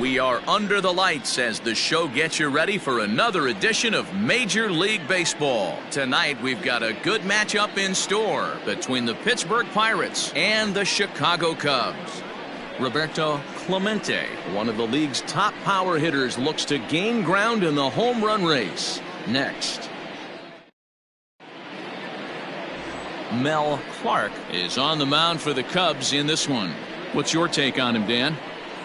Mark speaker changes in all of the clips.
Speaker 1: We are under the lights as the show gets you ready for another edition of Major League Baseball. Tonight, we've got a good matchup in store between the Pittsburgh Pirates and the Chicago Cubs. Roberto Clemente, one of the league's top power hitters, looks to gain ground in the home run race. Next. Mel Clark is on the mound for the Cubs in this one. What's your take on him, Dan?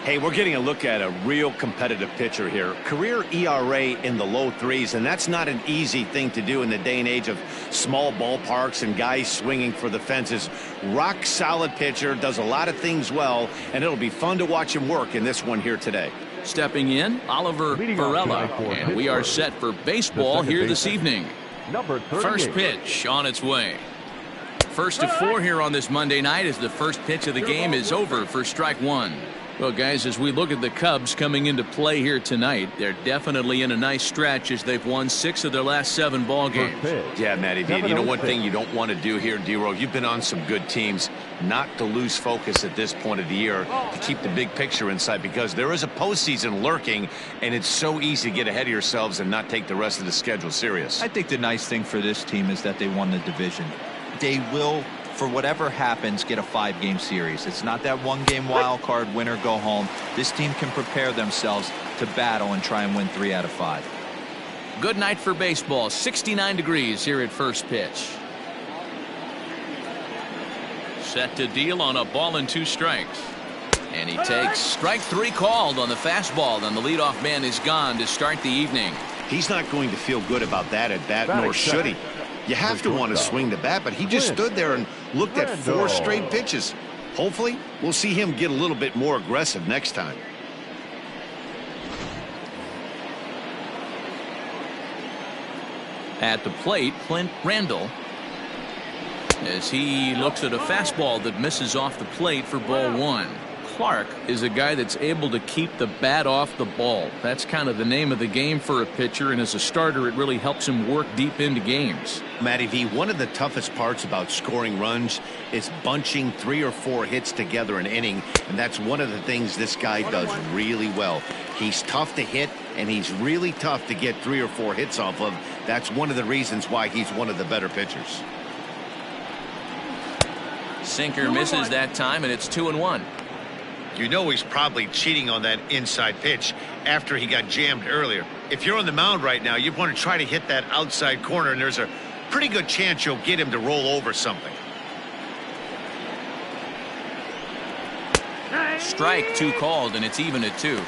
Speaker 2: Hey, we're getting a look at a real competitive pitcher here. Career ERA in the low threes, and that's not an easy thing to do in the day and age of small ballparks and guys swinging for the fences. Rock solid pitcher, does a lot of things well, and it'll be fun to watch him work in this one here today.
Speaker 1: Stepping in, Oliver Varela, and we are set for baseball here this evening. First pitch on its way. First to 4 here on this Monday night as the first pitch of the game is over for strike 1. Well, guys, as we look at the Cubs coming into play here tonight, they're definitely in a nice stretch as they've won 6 of their last 7 ball games.
Speaker 2: Yeah, Matty V. You know one thing you don't want to do here, D-Row, you've been on some good teams, not to lose focus at this point of the year, to keep the big picture in sight, because there is a postseason lurking, and it's so easy to get ahead of yourselves and not take the rest of the schedule serious.
Speaker 3: I think the nice thing for this team is that they won the division. They will, for whatever happens, get a 5-game series. It's not that 1-game wild card winner go home. This team can prepare themselves to battle and try and win 3 out of 5.
Speaker 1: Good night for baseball. 69 degrees here at first pitch. Set to deal on a ball and 2 strikes. And he takes strike 3 called on the fastball. Then the leadoff man is gone to start the evening.
Speaker 2: He's not going to feel good about that at bat, nor should he. You have to want to swing the bat, but he just stood there and looked at 4 straight pitches. Hopefully, we'll see him get a little bit more aggressive next time.
Speaker 1: At the plate, Clint Randall, as he looks at a fastball that misses off the plate for ball 1. Clark is a guy that's able to keep the bat off the ball. That's kind of the name of the game for a pitcher, and as a starter, it really helps him work deep into games.
Speaker 2: Matty V, one of the toughest parts about scoring runs is bunching 3 or 4 hits together an inning, and that's one of the things this guy does really well. He's tough to hit, and he's really tough to get 3 or 4 hits off of. That's one of the reasons why he's one of the better pitchers.
Speaker 1: Sinker misses that time, and it's 2-1.
Speaker 4: You know he's probably cheating on that inside pitch after he got jammed earlier. If you're on the mound right now, you want to try to hit that outside corner, and there's a pretty good chance you'll get him to roll over something.
Speaker 1: Strike 2 called, and it's even at 2.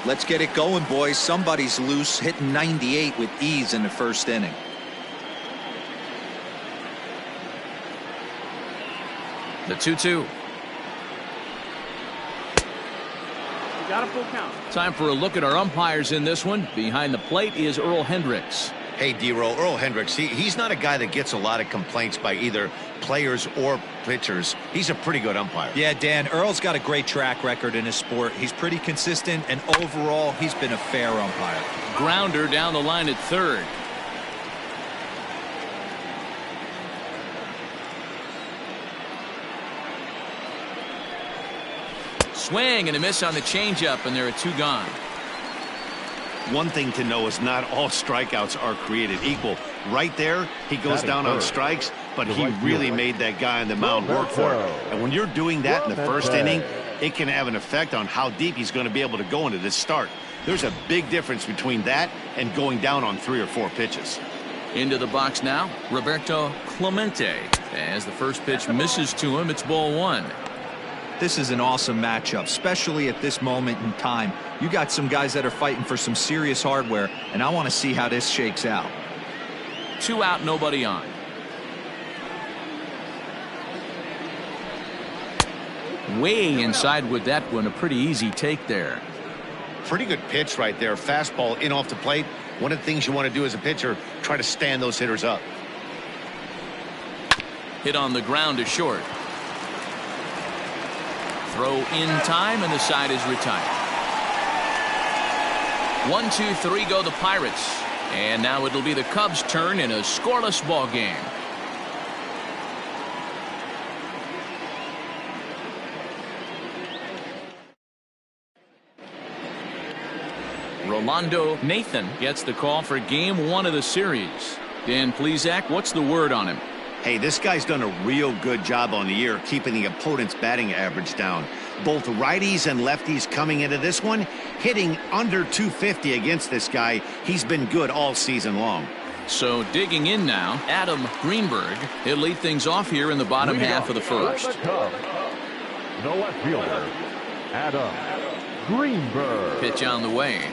Speaker 3: Let's get it going, boys. Somebody's loose, hitting 98 with ease in the first inning.
Speaker 1: The 2-2.
Speaker 5: Got a full count.
Speaker 1: Time for a look at our umpires in this one. Behind the plate is Earl Hendricks.
Speaker 2: Hey, D-Row, Earl Hendricks, he's not a guy that gets a lot of complaints by either players or pitchers. He's a pretty good umpire.
Speaker 3: Yeah, Dan, Earl's got a great track record in his sport. He's pretty consistent, and overall, he's been a fair umpire.
Speaker 1: Grounder down the line at third. Swing and a miss on the changeup, and there are 2 gone.
Speaker 2: One thing to know is not all strikeouts are created equal. Right there, he goes down on strikes, but he really made that guy on the mound work for it. And when you're doing that in the first inning, it can have an effect on how deep he's going to be able to go into this start. There's a big difference between that and going down on 3 or 4 pitches.
Speaker 1: Into the box now, Roberto Clemente. As the first pitch misses to him, it's ball 1.
Speaker 3: This is an awesome matchup, especially at this moment in time. You got some guys that are fighting for some serious hardware, and I want to see how this shakes out.
Speaker 1: 2 out, nobody on. Way inside with that one, a pretty easy take there.
Speaker 2: Pretty good pitch right there. Fastball in off the plate. One of the things you want to do as a pitcher, try to stand those hitters up.
Speaker 1: Hit on the ground to short. Throw in time, and the side is retired. 1-2-3 go the Pirates. And now it'll be the Cubs' turn in a scoreless ball game. Rolando Nathan gets the call for game 1 of the series. Dan Plesac, what's the word on him?
Speaker 2: Hey, this guy's done a real good job on the year keeping the opponent's batting average down. Both righties and lefties coming into this one, hitting under 250 against this guy. He's been good all season long.
Speaker 1: So digging in now, Adam Greenberg. He'll lead things off here in the bottom half of the first.
Speaker 6: The left fielder, Adam Greenberg.
Speaker 1: Pitch on the way.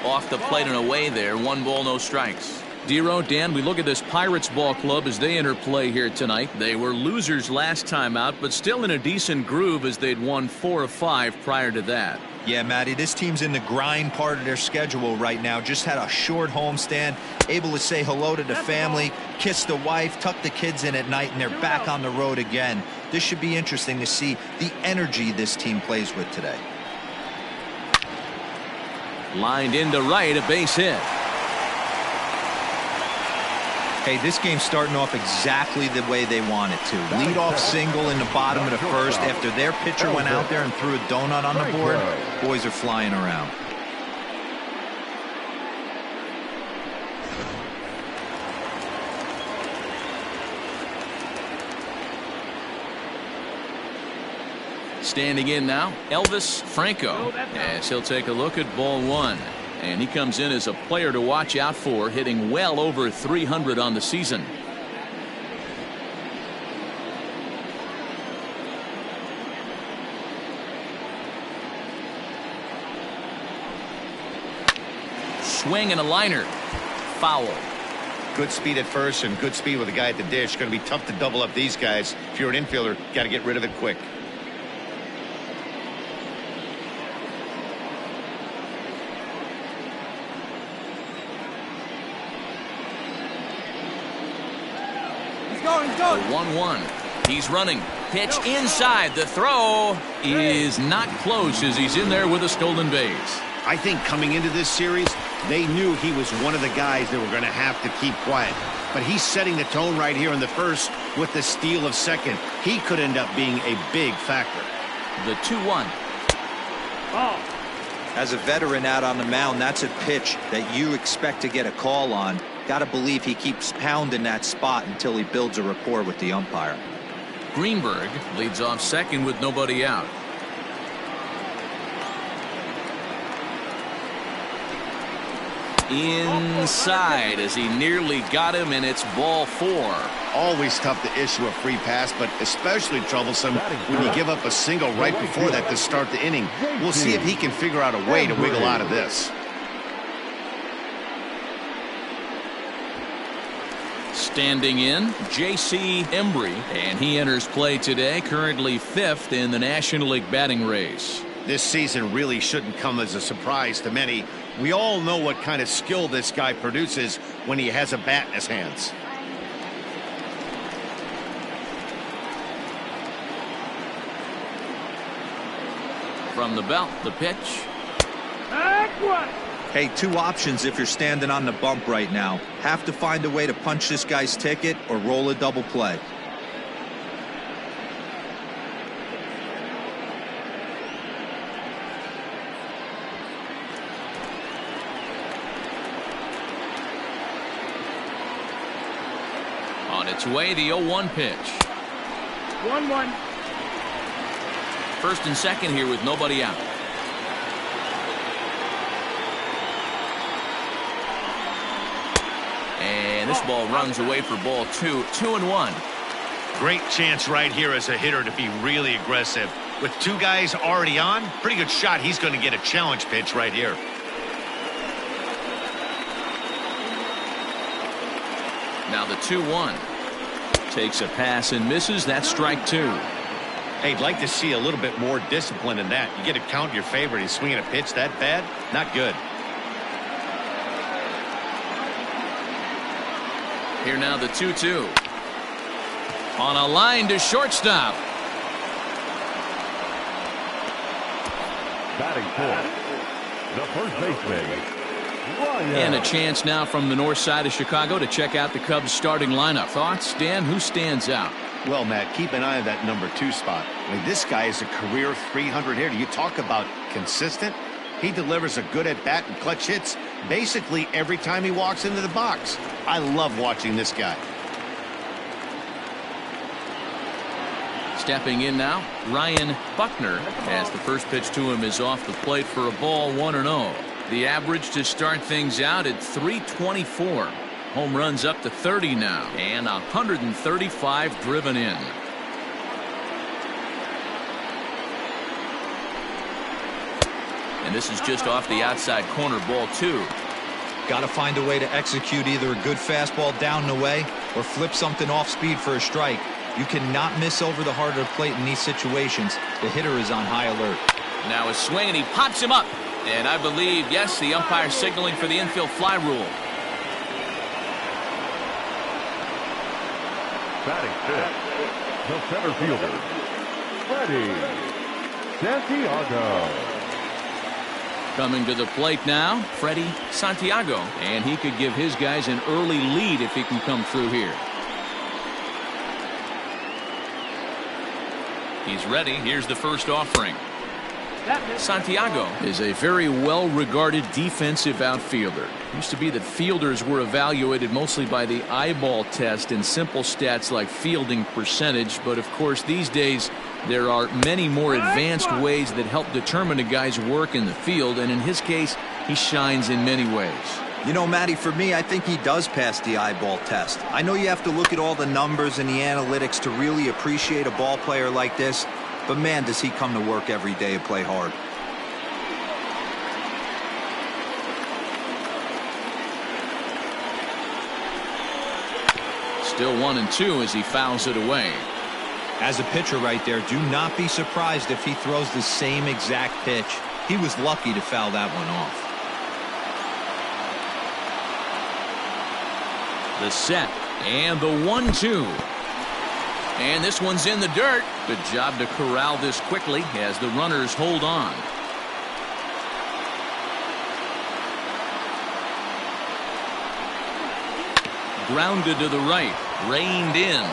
Speaker 1: Off the plate and away there. 1 ball, no strikes. Dero, Dan, we look at this Pirates ball club as they enter play here tonight. They were losers last time out, but still in a decent groove as they'd won 4 of 5 prior to that.
Speaker 3: Yeah, Matty, this team's in the grind part of their schedule right now. Just had a short homestand, able to say hello to the family, kiss the wife, tuck the kids in at night, and they're back on the road again. This should be interesting to see the energy this team plays with today.
Speaker 1: Lined into right, a base hit.
Speaker 3: Hey, this game's starting off exactly the way they want it to. Lead-off single in the bottom of the first after their pitcher went out there and threw a donut on the board. Boys are flying around.
Speaker 1: Standing in now, Elvis Franco, as he'll take a look at ball 1. And he comes in as a player to watch out for, hitting well over 300 on the season. Swing and a liner. Foul.
Speaker 4: Good speed at first and good speed with the guy at the dish. Going to be tough to double up these guys. If you're an infielder, got to get rid of it quick.
Speaker 1: The 1-1. He's running. Pitch inside. The throw is not close as he's in there with a stolen base.
Speaker 2: I think coming into this series, they knew he was one of the guys that were going to have to keep quiet. But he's setting the tone right here in the first with the steal of second. He could end up being a big factor.
Speaker 1: The 2-1.
Speaker 3: As a veteran out on the mound, that's a pitch that you expect to get a call on. Got to believe he keeps pounding that spot until he builds a rapport with the umpire.
Speaker 1: Greenberg leads off second with nobody out. Inside as he nearly got him, and it's ball 4.
Speaker 2: Always tough to issue a free pass, but especially troublesome when you give up a single right before that to start the inning. We'll see if he can figure out a way to wiggle out of this.
Speaker 1: Standing in, J.C. Embry, and he enters play today, currently 5th in the National League batting race.
Speaker 2: This season really shouldn't come as a surprise to many. We all know what kind of skill this guy produces when he has a bat in his hands.
Speaker 1: From the belt, the pitch.
Speaker 3: Hey, 2 options if you're standing on the bump right now. Have to find a way to punch this guy's ticket or roll a double play.
Speaker 1: On its way, the 0-1 pitch.
Speaker 5: 1-1.
Speaker 1: First and second here with nobody out. And this ball runs away for ball 2. 2-1.
Speaker 4: Great chance right here as a hitter to be really aggressive. With 2 guys already on, pretty good shot. He's going to get a challenge pitch right here.
Speaker 1: Now the 2-1. Takes a pass and misses. That's strike 2.
Speaker 4: Hey, I'd like to see a little bit more discipline in that. You get to count your favorite. He's swinging a pitch that bad. Not good.
Speaker 1: Here now the 2-2. On a line to shortstop.
Speaker 6: Batting fourth, the first baseman.
Speaker 1: And a chance now from the north side of Chicago to check out the Cubs starting lineup. Thoughts, Dan? Who stands out?
Speaker 2: Well, Matt, keep an eye on that number 2 spot. I mean, this guy is a career 300 hitter. You talk about consistent. He delivers a good at-bat and clutch hits basically every time he walks into the box. I love watching this guy.
Speaker 1: Stepping in now, Ryan Buckner, as the first pitch to him is off the plate for a ball, 1-0. The average to start things out at 324. Home runs up to 30 now, and 135 driven in. And this is just off the outside corner, ball 2.
Speaker 3: Got to find a way to execute either a good fastball down and away or flip something off speed for a strike. You cannot miss over the heart of the plate in these situations. The hitter is on high alert.
Speaker 1: Now a swing, and he pops him up. And I believe, yes, the umpire signaling for the infield fly rule.
Speaker 6: Batting fifth, the center fielder, Freddie Santiago.
Speaker 1: Coming to the plate now, Freddie Santiago. And he could give his guys an early lead if he can come through here. He's ready. Here's the first offering. Santiago is a very well-regarded defensive outfielder. Used to be that fielders were evaluated mostly by the eyeball test and simple stats like fielding percentage, but of course these days there are many more advanced ways that help determine a guy's work in the field, and in his case he shines in many ways.
Speaker 3: You know, Matty, for me, I think he does pass the eyeball test. I know you have to look at all the numbers and the analytics to really appreciate a ball player like this, but man, does he come to work every day and play hard.
Speaker 1: Still 1-2 as he fouls it away.
Speaker 3: As a pitcher right there, do not be surprised if he throws the same exact pitch. He was lucky to foul that one off.
Speaker 1: The set and the 1-2. And this one's in the dirt. Good job to corral this quickly as the runners hold on. Grounded to the right, reined in.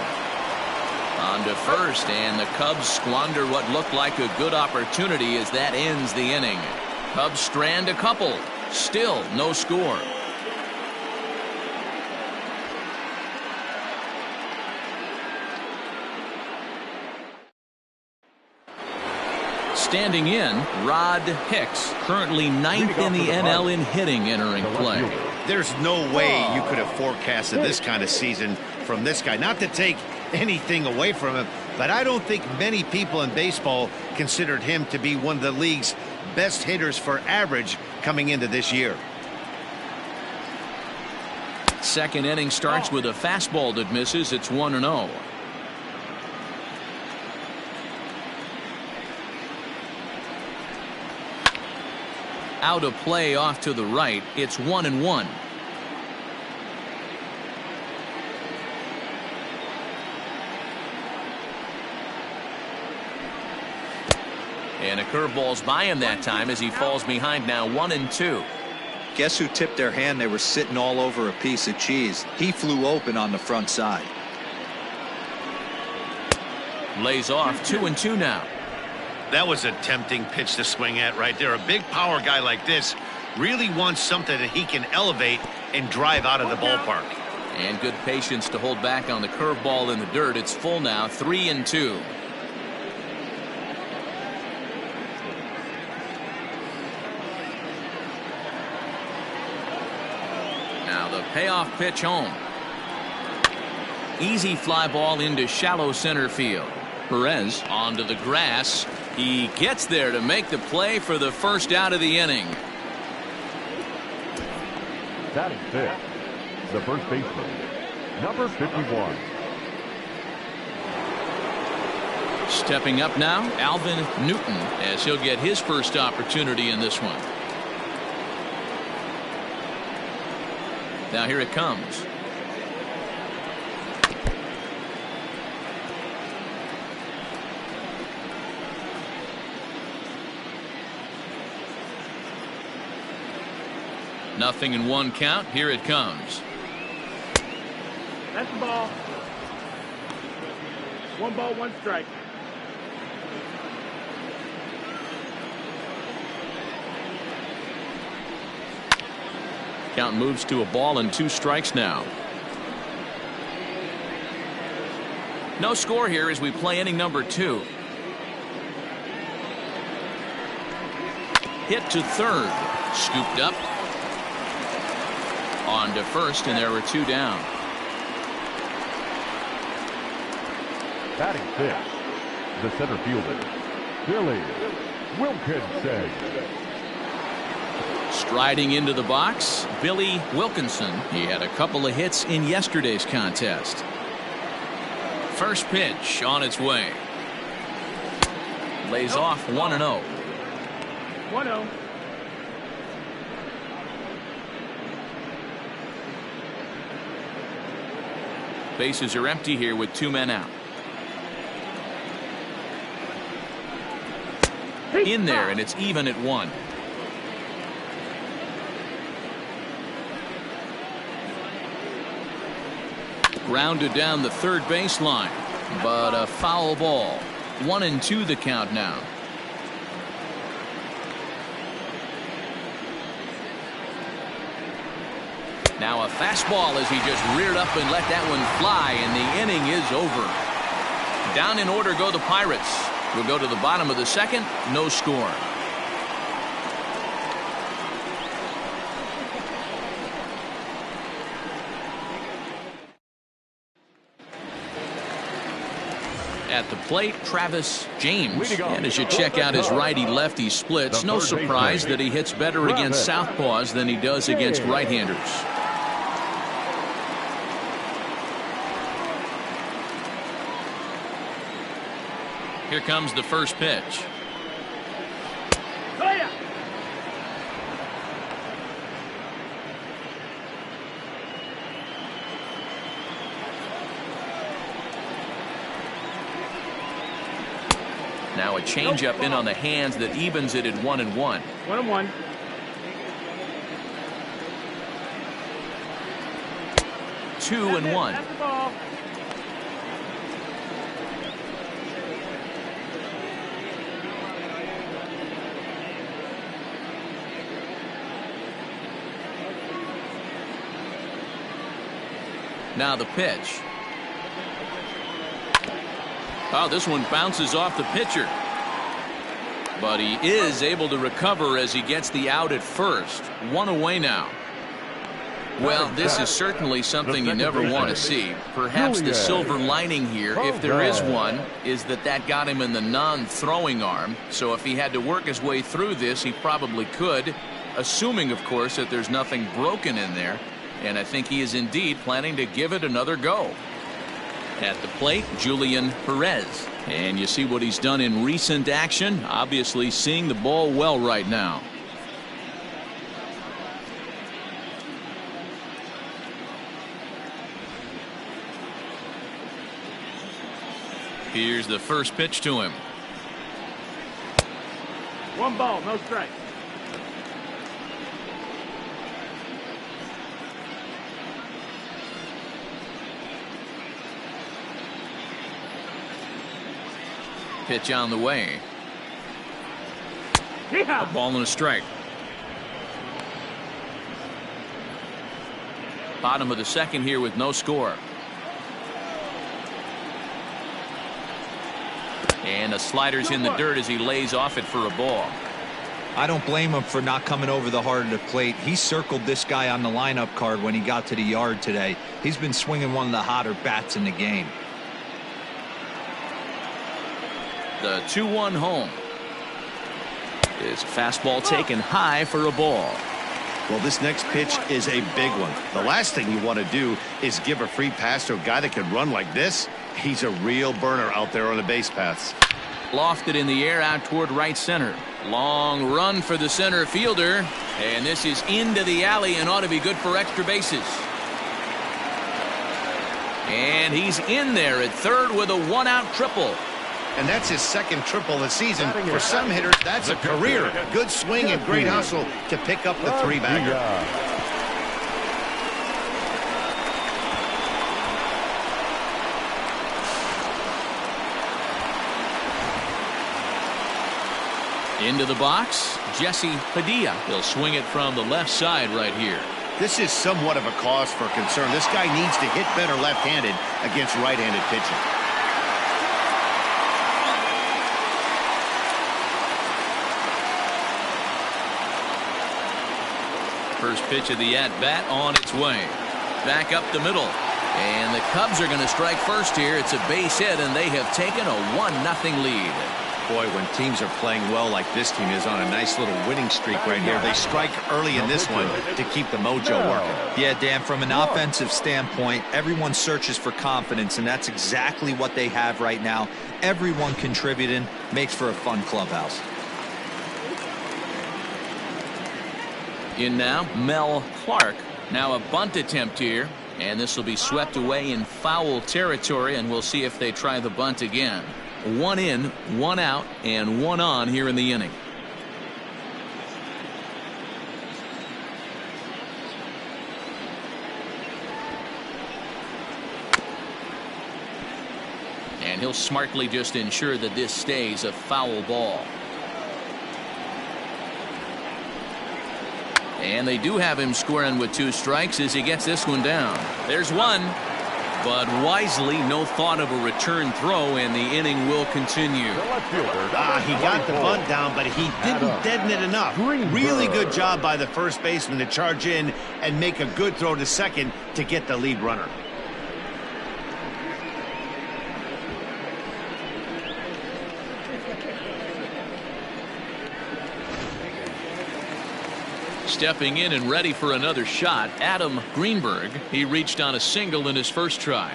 Speaker 1: On to first, and the Cubs squander what looked like a good opportunity as that ends the inning. Cubs strand a couple. Still no score. Standing in, Rod Hicks, currently 9th in the NL in hitting, entering play.
Speaker 2: There's no way you could have forecasted this kind of season from this guy. Not to take anything away from him, but I don't think many people in baseball considered him to be one of the league's best hitters for average coming into this year.
Speaker 1: Second inning starts with a fastball that misses. It's 1-0. Out of play off to the right. It's 1-1. And a curveball's by him that time as he falls behind now 1-2.
Speaker 3: Guess who tipped their hand? They were sitting all over a piece of cheese. He flew open on the front side.
Speaker 1: Lays off 2-2 now.
Speaker 4: That was a tempting pitch to swing at right there. A big power guy like this really wants something that he can elevate and drive out of the ballpark.
Speaker 1: And good patience to hold back on the curveball in the dirt. It's full now, 3-2. Now the payoff pitch home. Easy fly ball into shallow center field. Perez onto the grass. He gets there to make the play for the first out of the inning.
Speaker 6: Batting fifth, the first baseman, number 51.
Speaker 1: Stepping up now, Alvin Newton, as he'll get his first opportunity in this one. Now here it comes. Nothing in one count. Here it comes.
Speaker 5: That's the ball. 1 ball, 1 strike.
Speaker 1: Count moves to a ball and 2 strikes now. No score here as we play inning number 2. Hit to third. Scooped up. On to first, and there were 2 down.
Speaker 6: Batting 5th, the center fielder, Billy Wilkinson.
Speaker 1: Striding into the box, Billy Wilkinson. He had a couple of hits in yesterday's contest. First pitch on its way. Lays off 1-0.
Speaker 5: 1-0.
Speaker 1: Bases are empty here with 2 men out. In there, and it's even at 1. Grounded down the third baseline, but a foul ball. 1-2 the count now. Now a fastball as he just reared up and let that one fly, and the inning is over. Down in order go the Pirates. We'll go to the bottom of the second. No score. At the plate, Travis James. And as you check out his righty-lefty splits, no surprise that he hits better against southpaws than he does against right-handers. Here comes the first pitch. Now a changeup in on the hands that evens it at 1-1.
Speaker 5: 1-1.
Speaker 1: 2-1.
Speaker 5: That's the ball.
Speaker 1: Now the pitch. Oh, this one bounces off the pitcher. But he is able to recover as he gets the out at first. 1 away now. Well, this is certainly something you never want to see. Perhaps the silver lining here, if there is one, is that got him in the non-throwing arm. So if he had to work his way through this, he probably could, assuming, of course, that there's nothing broken in there. And I think he is indeed planning to give it another go. At the plate, Julian Perez. And you see what he's done in recent action. Obviously seeing the ball well right now. Here's the first pitch to him.
Speaker 5: 1 ball, no strike.
Speaker 1: Pitch on the way. A ball and a strike. Bottom of the second here with no score. And the slider's in the dirt as he lays off it for a ball.
Speaker 3: I don't blame him for not coming over the heart of the plate. He circled this guy on the lineup card when he got to the yard today. He's been swinging one of the hotter bats in the game.
Speaker 1: The 2-1 home. Is a fastball taken high for a ball.
Speaker 2: Well, this next pitch is a big one. The last thing you want to do is give a free pass to a guy that can run like this. He's a real burner out there on the base paths.
Speaker 1: Lofted in the air out toward right center. Long run for the center fielder. And this is into the alley and ought to be good for extra bases. And he's in there at third with a 1-out triple.
Speaker 2: And that's his second triple this season. For some hitters, that's a career. Good swing and great hustle to pick up the 3-bagger.
Speaker 1: Into the box, Jesse Padilla. He'll swing it from the left side right here.
Speaker 2: This is somewhat of a cause for concern. This guy needs to hit better left-handed against right-handed pitching.
Speaker 1: First pitch of the at-bat on its way. Back up the middle. And the Cubs are going to strike first here. It's a base hit, and they have taken a 1-0 lead.
Speaker 2: Boy, when teams are playing well like this team is on a nice little winning streak right here, they strike early in this one to keep the mojo working.
Speaker 3: Yeah, Dan, from an offensive standpoint, everyone searches for confidence, and that's exactly what they have right now. Everyone contributing makes for a fun clubhouse.
Speaker 1: In now, Mel Clark. Now a bunt attempt here, and this will be swept away in foul territory, and we'll see if they try the bunt again. 1 in, 1 out, and 1 on here in the inning. And he'll smartly just ensure that this stays a foul ball. And they do have him squaring with 2 strikes as he gets this one down. There's one. But wisely, no thought of a return throw, and the inning will continue.
Speaker 2: He got the bunt down, but he didn't deaden it enough. Really good job by the first baseman to charge in and make a good throw to second to get the lead runner.
Speaker 1: Stepping in and ready for another shot, Adam Greenberg. He reached on a single in his first try.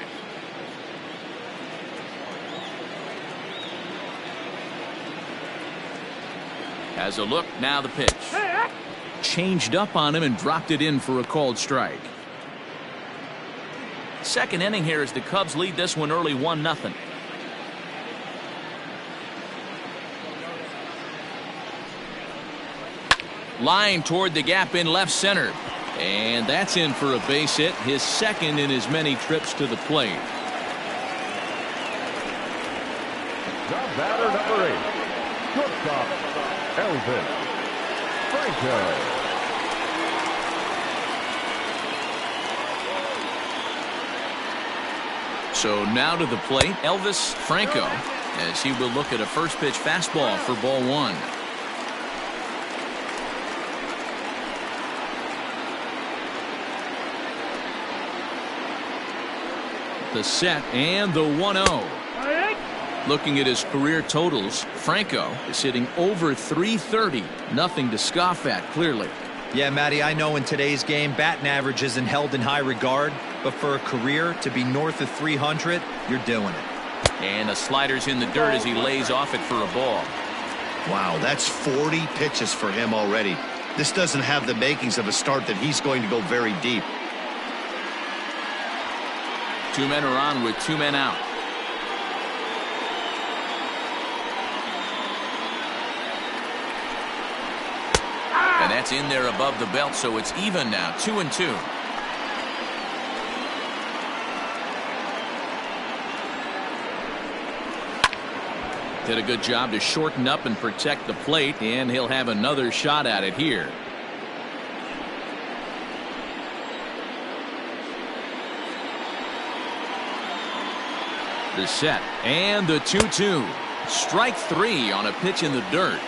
Speaker 1: Has a look, now the pitch. Changed up on him and dropped it in for a called strike. Second inning here as the Cubs lead this one early 1-0. Line toward the gap in left center. And that's in for a base hit, his second in as many trips to the plate.
Speaker 6: The batter number 8, shortstop, Elvis Franco.
Speaker 1: So now to the plate, Elvis Franco, as he will look at a first pitch fastball for ball 1. The set and the 1-0. Looking at his career totals, Franco is hitting over .330. Nothing to scoff at, clearly.
Speaker 3: Yeah, Matty, I know in today's game, batting average isn't held in high regard, but for a career to be north of 300, you're doing it.
Speaker 1: And the slider's in the dirt as he lays off it for a ball.
Speaker 2: Wow, that's 40 pitches for him already. This doesn't have the makings of a start that he's going to go very deep.
Speaker 1: 2 men are on with 2 men out. And that's in there above the belt, so it's even now, 2-2. Did a good job to shorten up and protect the plate, and he'll have another shot at it here. The set and the 2-2. Strike 3 on a pitch in the dirt.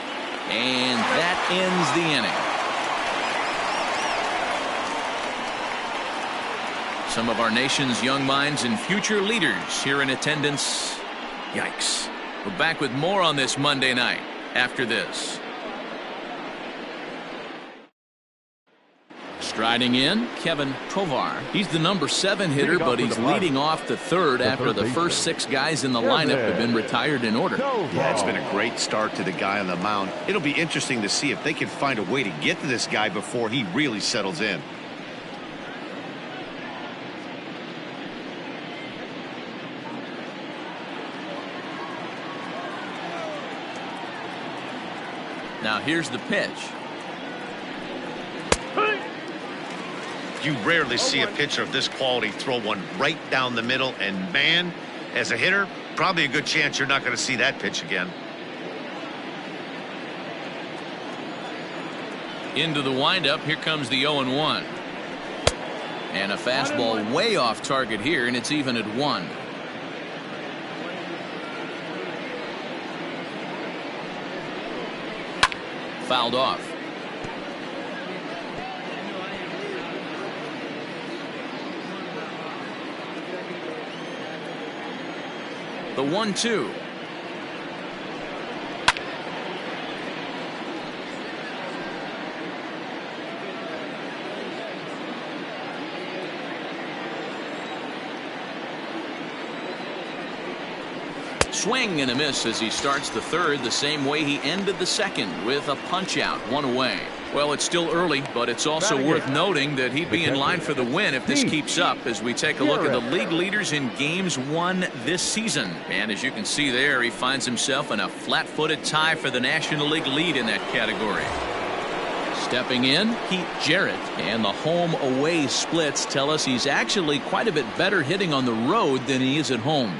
Speaker 1: And that ends the inning. Some of our nation's young minds and future leaders here in attendance. Yikes. We're back with more on this Monday night after this. Striding in, Kevin Kovar. He's the number 7 hitter, but he's leading off the third after the first 6 guys in the lineup have been retired in order.
Speaker 2: Yeah, it's been a great start to the guy on the mound. It'll be interesting to see if they can find a way to get to this guy before he really settles in.
Speaker 1: Now here's the pitch.
Speaker 4: You rarely see a pitcher of this quality throw one right down the middle, and man, as a hitter, probably a good chance you're not going to see that pitch again.
Speaker 1: Into the windup, here comes the 0-1. And a fastball way off target here, and it's even at 1. Fouled off. The 1-2. Swing and a miss as he starts the third the same way he ended the second, with a punch out, 1 away. Well, it's still early, but it's also worth noting that he'd be in line for the win if this keeps up, as we take a look at the league leaders in games won this season. And as you can see there, he finds himself in a flat-footed tie for the National League lead in that category. Stepping in, Pete Jarrett, and the home-away splits tell us he's actually quite a bit better hitting on the road than he is at home.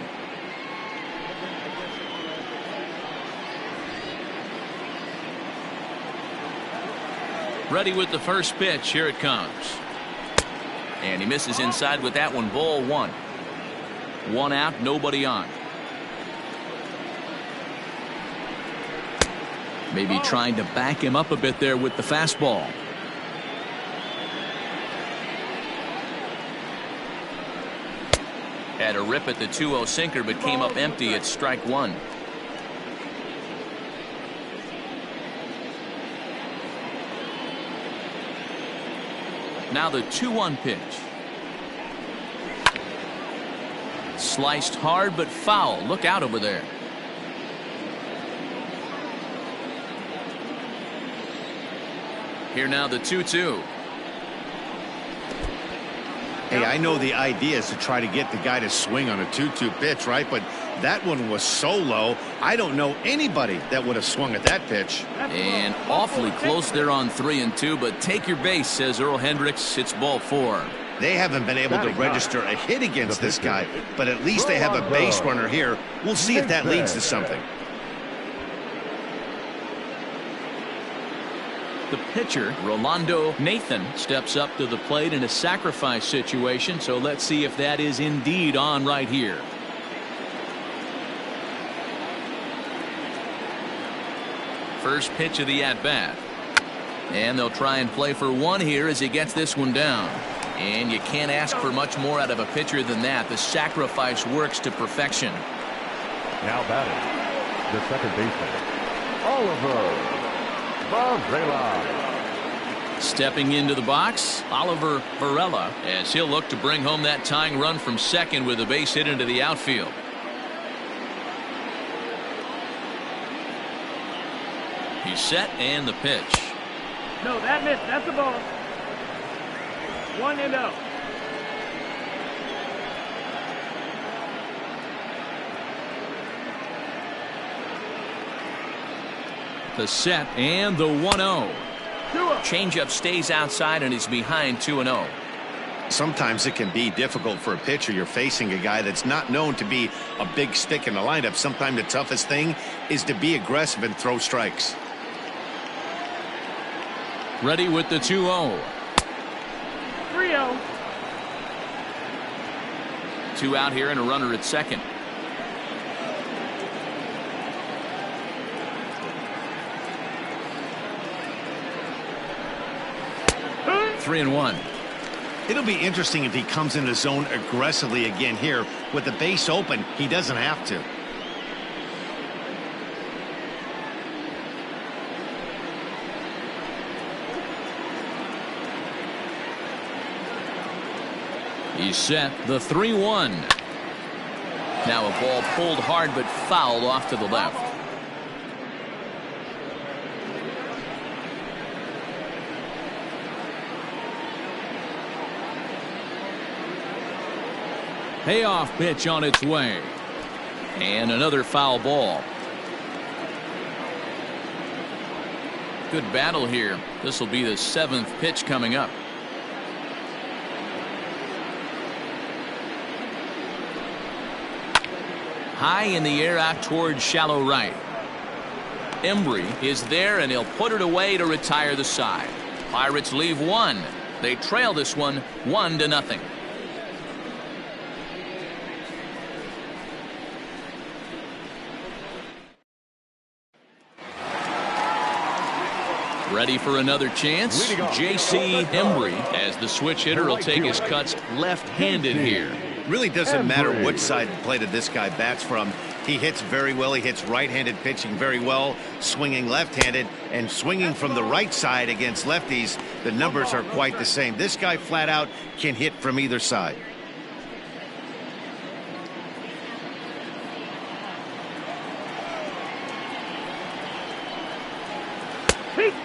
Speaker 1: Ready with the first pitch. Here it comes. And he misses inside with that one. Ball 1. 1 out, nobody on. Maybe trying to back him up a bit there with the fastball. Had a rip at the 2-0 sinker, but came up empty at strike 1. Now the 2-1 pitch. Sliced hard but foul. Look out over there. Here now the 2-2.
Speaker 2: Hey, I know the idea is to try to get the guy to swing on a 2-2 pitch, right? But that one was so low, I don't know anybody that would have swung at that pitch.
Speaker 1: And awfully close there on 3-2, but take your base, says Earl Hendricks. It's ball 4.
Speaker 2: They haven't been able to register a hit against this guy, but at least they have a base runner here. We'll see if that leads to something.
Speaker 1: The pitcher, Rolando Nathan, steps up to the plate in a sacrifice situation, so let's see if that is indeed on right here. First pitch of the at-bat. And they'll try and play for 1 here as he gets this one down. And you can't ask for much more out of a pitcher than that. The sacrifice works to perfection.
Speaker 6: Now batting, the second baseman, Oliver Varela.
Speaker 1: Stepping into the box, Oliver Varela, as he'll look to bring home that tying run from second with a base hit into the outfield. He's set, and the pitch.
Speaker 5: No, that missed. That's a ball. 1-0.
Speaker 1: The set and the 1-0. Changeup stays outside and is behind 2-0.
Speaker 2: Sometimes it can be difficult for a pitcher. You're facing a guy that's not known to be a big stick in the lineup. Sometimes the toughest thing is to be aggressive and throw strikes.
Speaker 1: Ready with the 2-0.
Speaker 5: 3-0.
Speaker 1: 2 out here and a runner at second. Three and 1.
Speaker 2: It'll be interesting if he comes in the zone aggressively again here. With the base open, he doesn't have to.
Speaker 1: He's set. The 3-1. Now a ball pulled hard but fouled off to the left. Payoff pitch on its way. And another foul ball. Good battle here. This will be the 7th pitch coming up. High in the air out towards shallow right. Embry is there, and he'll put it away to retire the side. Pirates leave 1. They trail this one 1-0. Ready for another chance? J.C. Embry, as the switch hitter, will take his cuts left-handed here.
Speaker 2: Really doesn't matter which side of the plate this guy bats from. He hits very well. He hits right-handed pitching very well, swinging left-handed, and swinging from the right side against lefties. The numbers are quite the same. This guy flat out can hit from either side.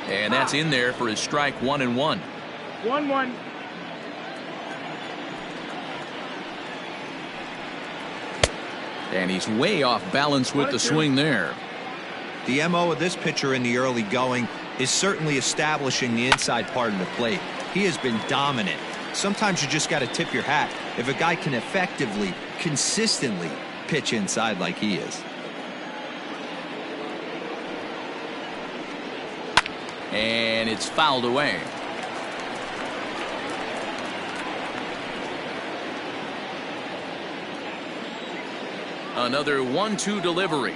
Speaker 1: And that's in there for his strike 1-1.
Speaker 5: 1-1.
Speaker 1: And he's way off balance with the swing there.
Speaker 3: The MO of this pitcher in the early going is certainly establishing the inside part of the plate. He has been dominant. Sometimes you just got to tip your hat if a guy can effectively, consistently pitch inside like he is.
Speaker 1: And it's fouled away. Another 1-2 delivery.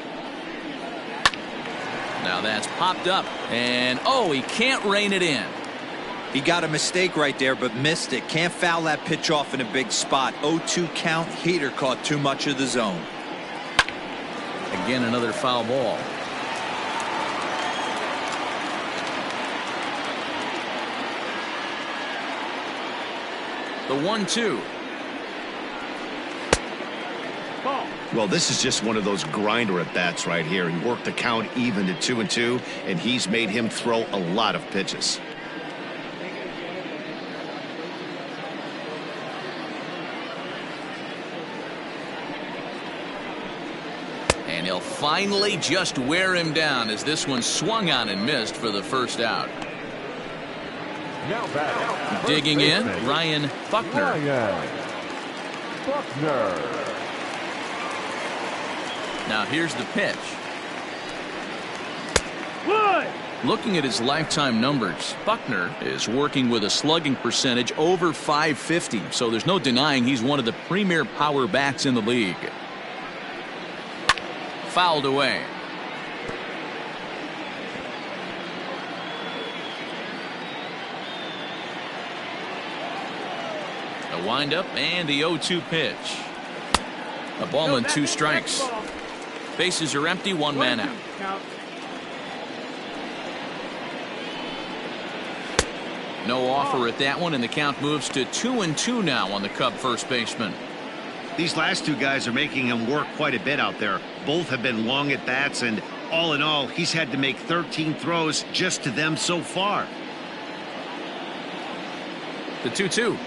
Speaker 1: Now that's popped up. And, oh, he can't rein it in.
Speaker 3: He got a mistake right there, but missed it. Can't foul that pitch off in a big spot. 0-2 count. Heater caught too much of the zone.
Speaker 1: Again, another foul ball. The 1-2.
Speaker 5: Ball.
Speaker 2: Well, this is just one of those grinder at bats right here. He worked the count even to 2-2, and he's made him throw a lot of pitches.
Speaker 1: And he'll finally just wear him down as this one swung on and missed for the first out.
Speaker 6: Now batting.
Speaker 1: Digging in, Ryan Buckner. Now here's the pitch.
Speaker 5: Wood.
Speaker 1: Looking at his lifetime numbers, Buckner is working with a slugging percentage over .550, so there's no denying he's one of the premier power bats in the league. Fouled away. The windup and the 0-2 pitch. A ball and 2 strikes. Bases are empty, 1 man out. No offer at that one, and the count moves to 2-2 now on the Cub first baseman.
Speaker 2: These last two guys are making him work quite a bit out there. Both have been long at bats, and all in all, he's had to make 13 throws just to them so far.
Speaker 1: The 2-2.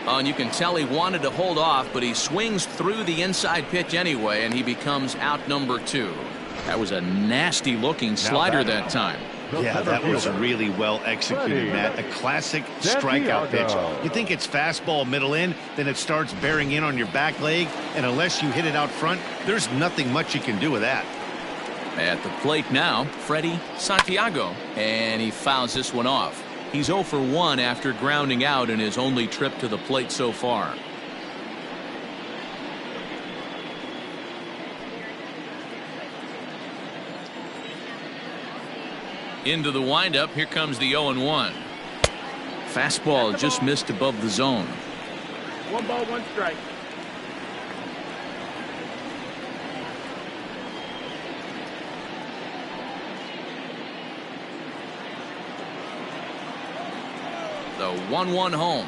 Speaker 1: Oh, and you can tell he wanted to hold off, but he swings through the inside pitch anyway, and he becomes out number 2. That was a nasty looking slider that time.
Speaker 2: Yeah, that was really well executed, Matt. A classic strikeout pitch. You think it's fastball middle in, then it starts bearing in on your back leg, and unless you hit it out front, there's nothing much you can do with that.
Speaker 1: At the plate now, Freddie Santiago, and he fouls this one off. He's 0 for 1 after grounding out in his only trip to the plate so far. Into the windup, here comes the 0-1. Fastball just missed above the zone.
Speaker 5: 1 ball, 1 strike.
Speaker 1: The 1-1 home.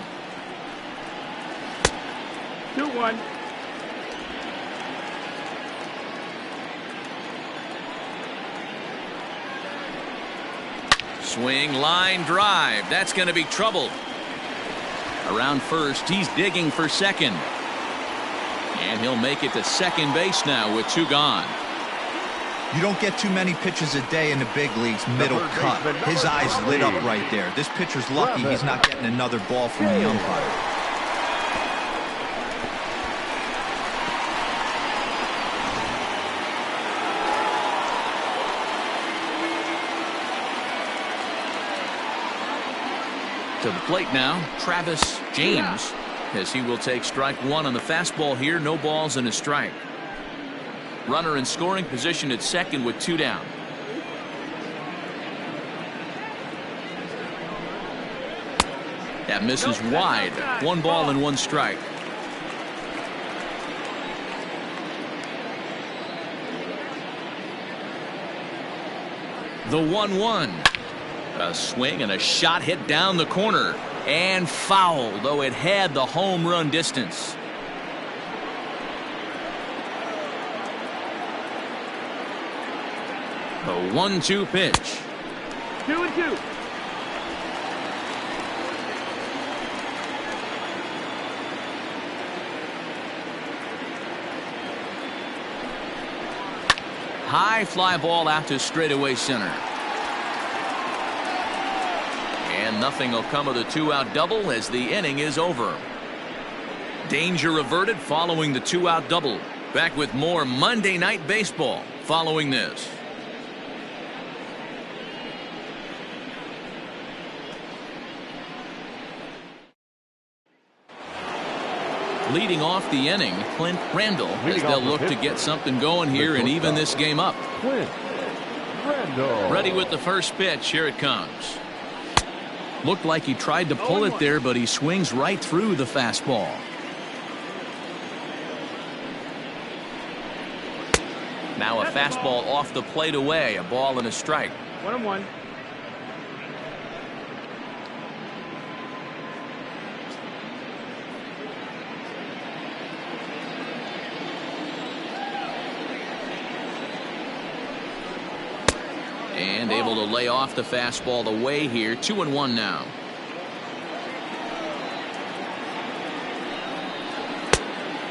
Speaker 5: 2-1.
Speaker 1: Swing, line, drive. That's going to be trouble. Around first, he's digging for second. And he'll make it to second base now with 2 gone.
Speaker 3: You don't get too many pitches a day in the big leagues middle cut. His eyes lit up right there. This pitcher's lucky he's not getting another ball from the umpire.
Speaker 1: To the plate now, Travis James, as he will take strike one on the fastball here. No balls and a strike. Runner in scoring position at second with 2 down. That misses wide. 1 ball and 1 strike. The 1-1. A swing and a shot hit down the corner and foul, though it had the home run distance. The 1-2 pitch.
Speaker 5: 2-2.
Speaker 1: High fly ball out to straightaway center. And nothing will come of the 2-out double as the inning is over. Danger averted following the 2-out double. Back with more Monday Night Baseball following this. Leading off the inning, Clint Randall, as they'll look to get something going here and even this game up.
Speaker 6: Clint Randall.
Speaker 1: Ready with the first pitch. Here it comes. Looked like he tried to pull it there, but he swings right through the fastball. Now a fastball off the plate away. A ball and a strike.
Speaker 5: 1-1.
Speaker 1: And able to lay off the fastball away here. 2-1 now.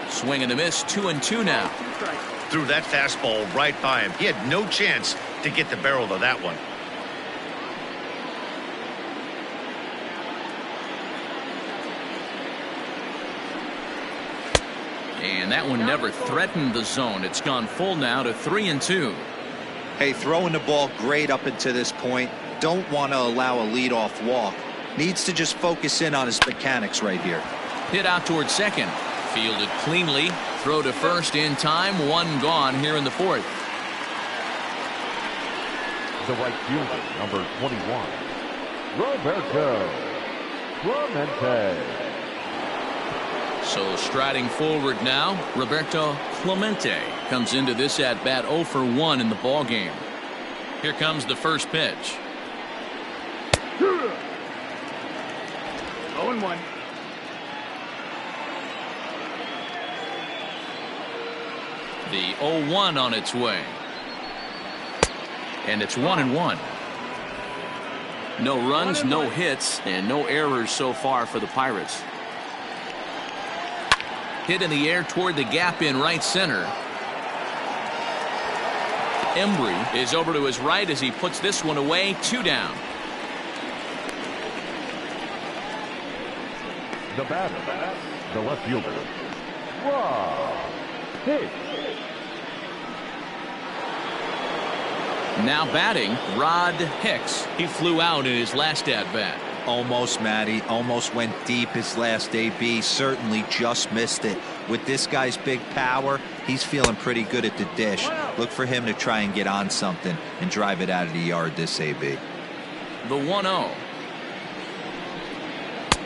Speaker 1: Swing and a miss. 2-2 now.
Speaker 4: Threw that fastball right by him. He had no chance to get the barrel of that one.
Speaker 1: And that one never threatened the zone. It's gone full now to 3-2.
Speaker 3: Hey, throwing the ball great up until this point. Don't want to allow a leadoff walk. Needs to just focus in on his mechanics right here.
Speaker 1: Hit out towards second. Fielded cleanly. Throw to first in time. 1 gone here in the 4th.
Speaker 6: The right fielder, number 21, Roberto Clemente.
Speaker 1: So striding forward now, Roberto Clemente comes into this at bat 0 for 1 in the ball game. Here comes the first pitch.
Speaker 5: 0-1.
Speaker 1: The 0-1 on its way. And it's 1-1. No runs, no hits, and no errors so far for the Pirates. Hit in the air toward the gap in right center. Embry is over to his right as he puts this one away. 2 down.
Speaker 6: The batter, the left fielder, Rob Hicks.
Speaker 1: Now batting, Rod Hicks. He flew out in his last at bat.
Speaker 3: Almost, Matty. Almost went deep his last AB. Certainly just missed it. With this guy's big power, he's feeling pretty good at the dish. Look for him to try and get on something and drive it out of the yard this AB.
Speaker 1: The 1-0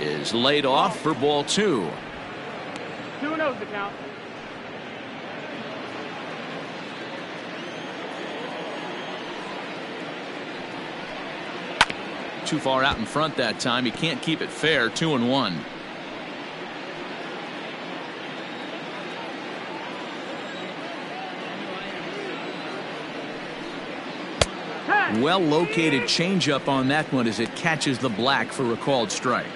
Speaker 1: is laid off for ball 2.
Speaker 5: 2-0's the count.
Speaker 1: Too far out in front that time. He can't keep it fair. 2-1. Well located changeup on that one as it catches the black for a called strike.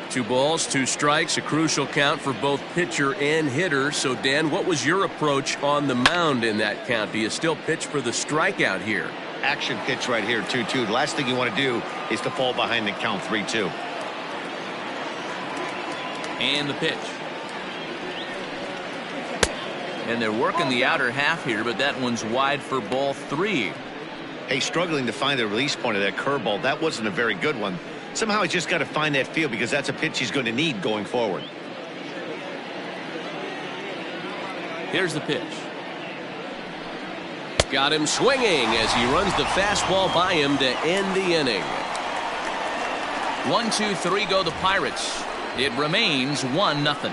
Speaker 1: 2 balls, 2 strikes, a crucial count for both pitcher and hitter. So Dan, what was your approach on the mound in that count? Do you still pitch for the strikeout here?
Speaker 4: Action pitch right here, 2-2. The last thing you want to do is to fall behind the count 3-2.
Speaker 1: And the pitch. And they're working the outer half here, but that one's wide for ball 3.
Speaker 4: Hey, struggling to find the release point of that curveball. That wasn't a very good one. Somehow he's just got to find that feel because that's a pitch he's going to need going forward.
Speaker 1: Here's the pitch. Got him swinging as he runs the fastball by him to end the inning. 1-2-3 go the Pirates. It remains 1-0.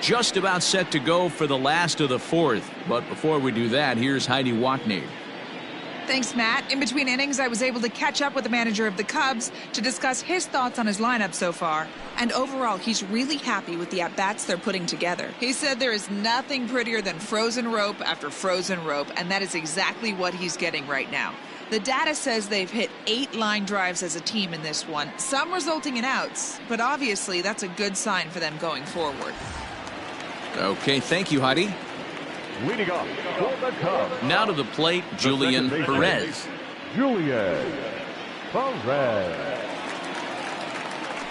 Speaker 1: Just about set to go for the last of the fourth. But before we do that, here's Heidi Watney.
Speaker 7: Thanks, Matt. In between innings, I was able to catch up with the manager of the Cubs to discuss his thoughts on his lineup so far. And overall, he's really happy with the at-bats they're putting together. He said there is nothing prettier than frozen rope after frozen rope, and that is exactly what he's getting right now. The data says they've hit 8 line drives as a team in this one, some resulting in outs, but obviously that's a good sign for them going forward.
Speaker 1: Okay, thank you, Heidi.
Speaker 6: Leading off for the Cubs.
Speaker 1: Now to the plate, Julian Perez.
Speaker 6: Julian Perez.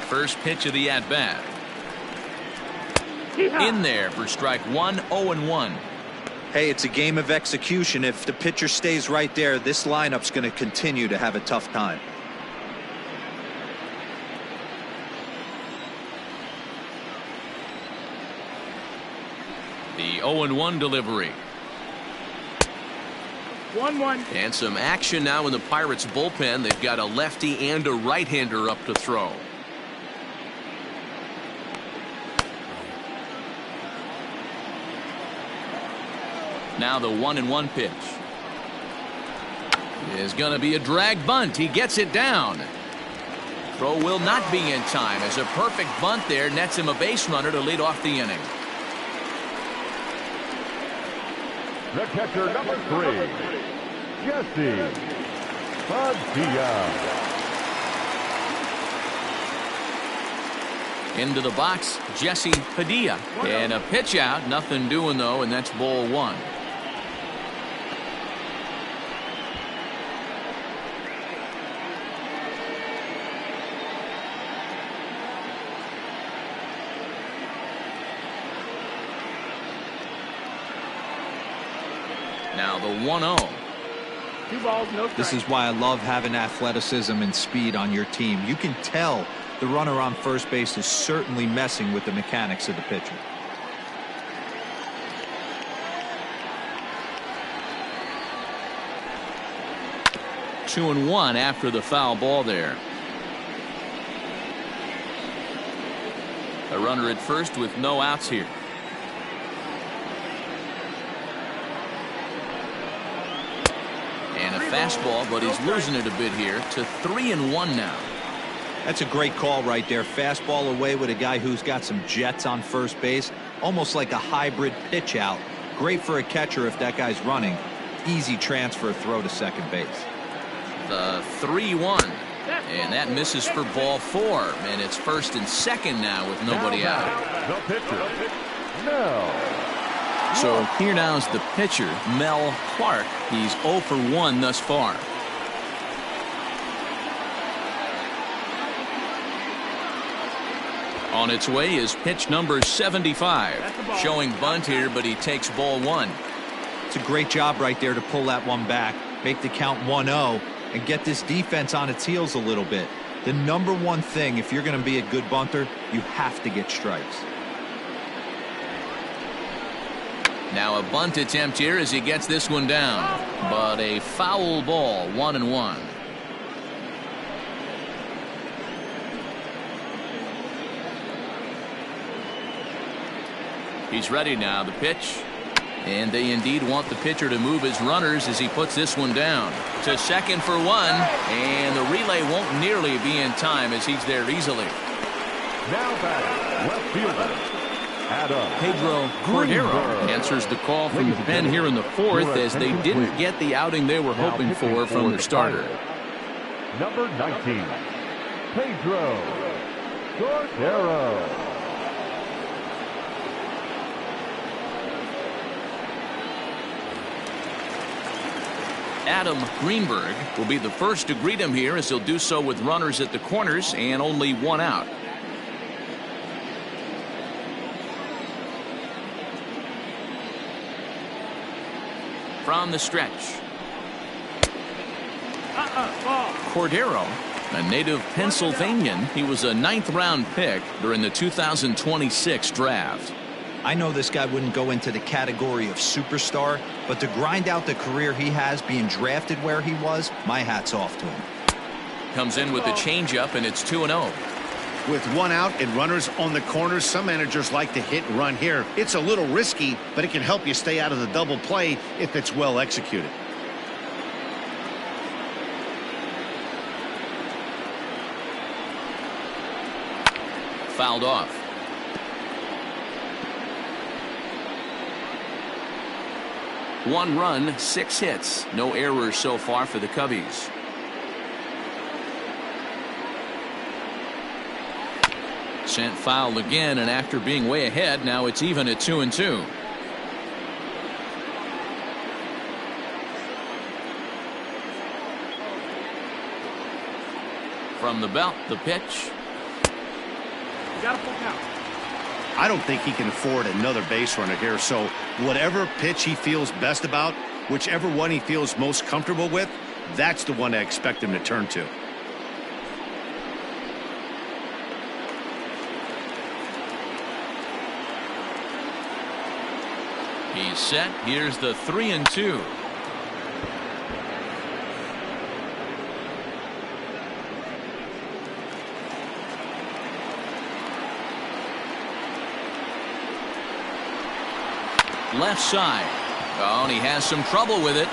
Speaker 1: First pitch of the at-bat. In there for strike one, 0-1.
Speaker 3: Hey, it's a game of execution. If the pitcher stays right there, this lineup's going to continue to have a tough time.
Speaker 1: The 0-1 delivery.
Speaker 5: 1-1.
Speaker 1: And some action now in the Pirates bullpen. They've got a lefty and a right-hander up to throw. Now the 1-1 pitch. Is going to be a drag bunt. He gets it down. Throw will not be in time as a perfect bunt there nets him a base runner to lead off the inning.
Speaker 6: The catcher, number 3, Jesse Padilla.
Speaker 1: Into the box, Jesse Padilla. And a pitch out. Nothing doing, though, and that's ball 1. Now the 1-0.
Speaker 5: 2 balls, no strikes.
Speaker 3: This is why I love having athleticism and speed on your team. You can tell the runner on first base is certainly messing with the mechanics of the pitcher.
Speaker 1: Two and 1 after the foul ball there. A runner at first with no outs here. And a fastball, but he's losing it a bit here to 3-1 now.
Speaker 3: That's a great call right there. Fastball away with a guy who's got some jets on first base. Almost like a hybrid pitch out. Great for a catcher if that guy's running. Easy transfer throw to second base.
Speaker 1: The 3-1. And that misses for ball 4. And it's first and second now with nobody out.
Speaker 6: The pitcher, Mel.
Speaker 1: So here now is the pitcher, Mel Clark. He's 0 for 1 thus far. On its way is pitch number 75. Showing bunt here, but he takes ball 1.
Speaker 3: It's a great job right there to pull that one back, make the count 1-0, and get this defense on its heels a little bit. The number one thing, if you're going to be a good bunter, you have to get strikes.
Speaker 1: Now a bunt attempt here as he gets this one down. But a foul ball, 1-1. He's ready now. The pitch. And they indeed want the pitcher to move his runners as he puts this one down. To second for 1. And the relay won't nearly be in time as he's there easily.
Speaker 6: Now back, left fielder.
Speaker 1: Pedro Cordero answers the call from the pen here in the 4th as they didn't get the outing they were hoping for from their starter.
Speaker 6: Number 19, Pedro Cordero.
Speaker 1: Adam Greenberg will be the first to greet him here as he'll do so with runners at the corners and only 1 out. From the stretch. Cordero, a native Pennsylvanian. He was a 9th-round pick during the 2026 draft.
Speaker 3: I know this guy wouldn't go into the category of superstar, but to grind out the career he has being drafted where he was, my hat's off to him.
Speaker 1: Comes in with the changeup, and it's 2-0.
Speaker 2: With one out and runners on the corners, some managers like to hit and run here. It's a little risky, but it can help you stay out of the double play if it's well executed.
Speaker 1: Fouled off. One run, 6 hits. No errors so far for the Cubbies. Sent foul again, and after being way ahead, now it's even at 2-2. From the belt, the pitch.
Speaker 2: I don't think he can afford another base runner here, so whatever pitch he feels best about, whichever one he feels most comfortable with, that's the one I expect him to turn to.
Speaker 1: He's set. Here's the 3-2. Left side. Oh, and he has some trouble with it.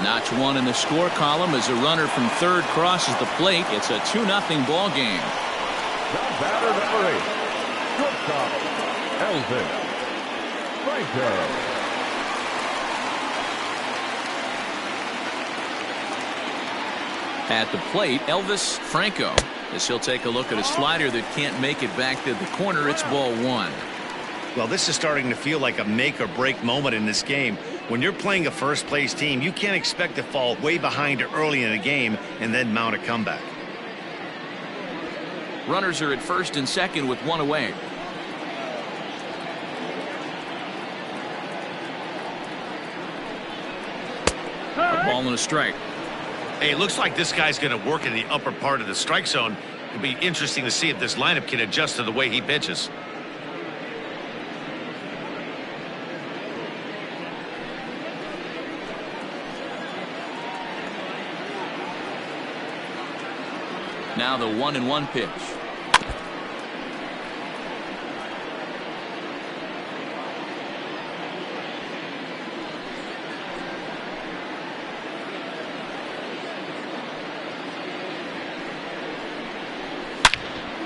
Speaker 1: Notch one in the score column as a runner from third crosses the plate. It's a 2-0 ball game.
Speaker 6: The batter number 8, shortstop, Elvis Franco.
Speaker 1: At the plate, Elvis Franco, as he'll take a look at a slider that can't make it back to the corner. It's ball 1.
Speaker 2: Well, this is starting to feel like a make-or-break moment in this game. When you're playing a first-place team, you can't expect to fall way behind early in a game and then mount a comeback.
Speaker 1: Runners are at first and second with one away. A ball and a strike.
Speaker 4: Hey, it looks like this guy's going to work in the upper part of the strike zone. It'll be interesting to see if this lineup can adjust to the way he pitches.
Speaker 1: Now the 1-1 pitch.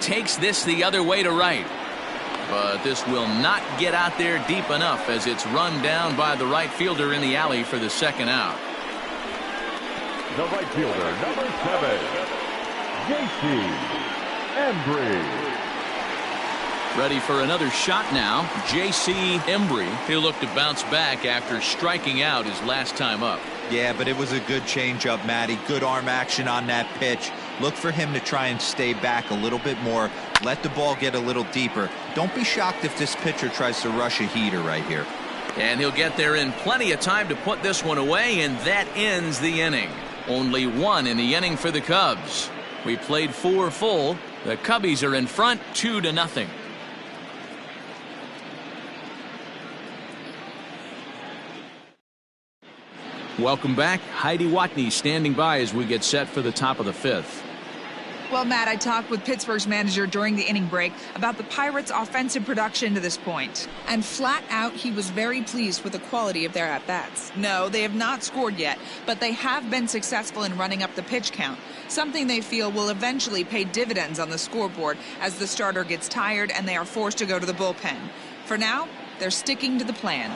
Speaker 1: Takes this the other way to right. But this will not get out there deep enough as it's run down by the right fielder in the alley for the second out.
Speaker 6: The right fielder, number 7, J.C. Embry.
Speaker 1: Ready for another shot now. J.C. Embry. He'll look to bounce back after striking out his last time up.
Speaker 3: Yeah, but it was a good changeup, Matty. Good arm action on that pitch. Look for him to try and stay back a little bit more. Let the ball get a little deeper. Don't be shocked if this pitcher tries to rush a heater right here.
Speaker 1: And he'll get there in plenty of time to put this one away, and that ends the inning. Only one in the inning for the Cubs. We played 4 full. The Cubbies are in front 2-0. Welcome back. Heidi Watney standing by as we get set for the top of the 5th.
Speaker 7: Well, Matt, I talked with Pittsburgh's manager during the inning break about the Pirates' offensive production to this point. And flat out, he was very pleased with the quality of their at-bats. No, they have not scored yet, but they have been successful in running up the pitch count, something they feel will eventually pay dividends on the scoreboard as the starter gets tired and they are forced to go to the bullpen. For now, they're sticking to the plan.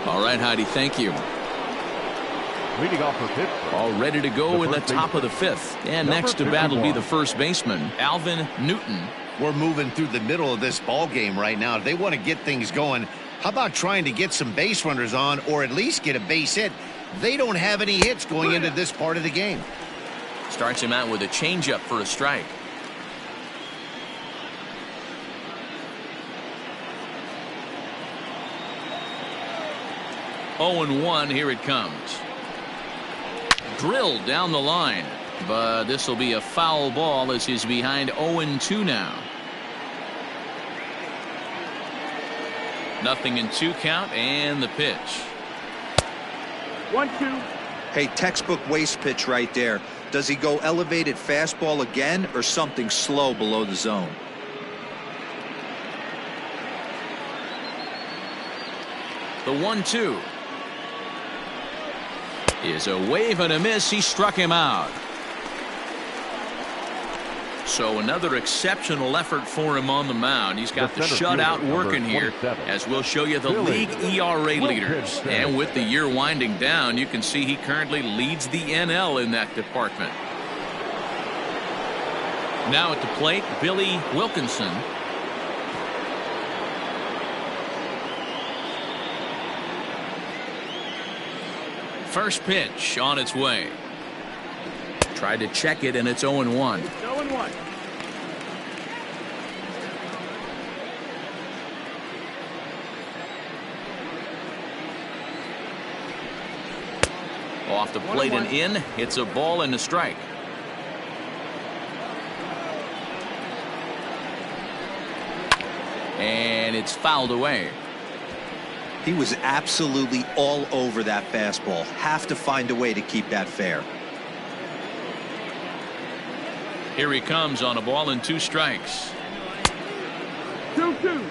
Speaker 1: All right, Heidi, thank you.
Speaker 6: Leading off for Pittsburgh.
Speaker 1: All ready to go in the top of the 5th. And next to bat will be the first baseman, Alvin Newton.
Speaker 2: We're moving through the middle of this ball game right now. If they want to get things going, how about trying to get some base runners on or at least get a base hit? They don't have any hits going into this part of the game.
Speaker 1: Starts him out with a changeup for a strike. 0-1. Here it comes. Drilled down the line, but this will be a foul ball as he's behind 0-2 now. 0-2 count, and the pitch.
Speaker 5: 1-2.
Speaker 3: Hey, textbook waste pitch right there. Does he go elevated fastball again or something slow below the zone?
Speaker 1: The 1-2 is a wave and a miss. He struck him out. So another exceptional effort for him on the mound. He's got the shutout working here, as we'll show you the league ERA leaders. And with the year winding down, you can see he currently leads the NL in that department. Now at the plate, Billy Wilkinson. First pitch on its way. Tried to check it, and it's 0-1.
Speaker 5: 0-1.
Speaker 1: Off the plate and in. It's a ball and a strike. And it's fouled away.
Speaker 3: He was absolutely all over that fastball. Have to find a way to keep that fair.
Speaker 1: Here he comes on a ball and 2 strikes.
Speaker 5: 2-2.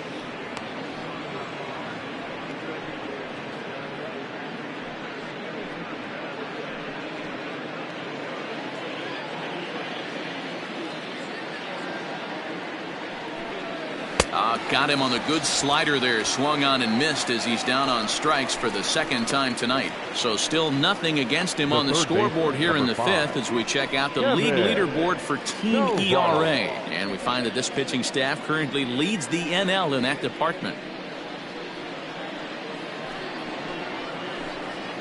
Speaker 1: Got him on the good slider there. Swung on and missed as he's down on strikes for the 2nd time tonight. So still nothing against him on the scoreboard here in the 5th as we check out the league leaderboard for team ERA. And we find that this pitching staff currently leads the NL in that department.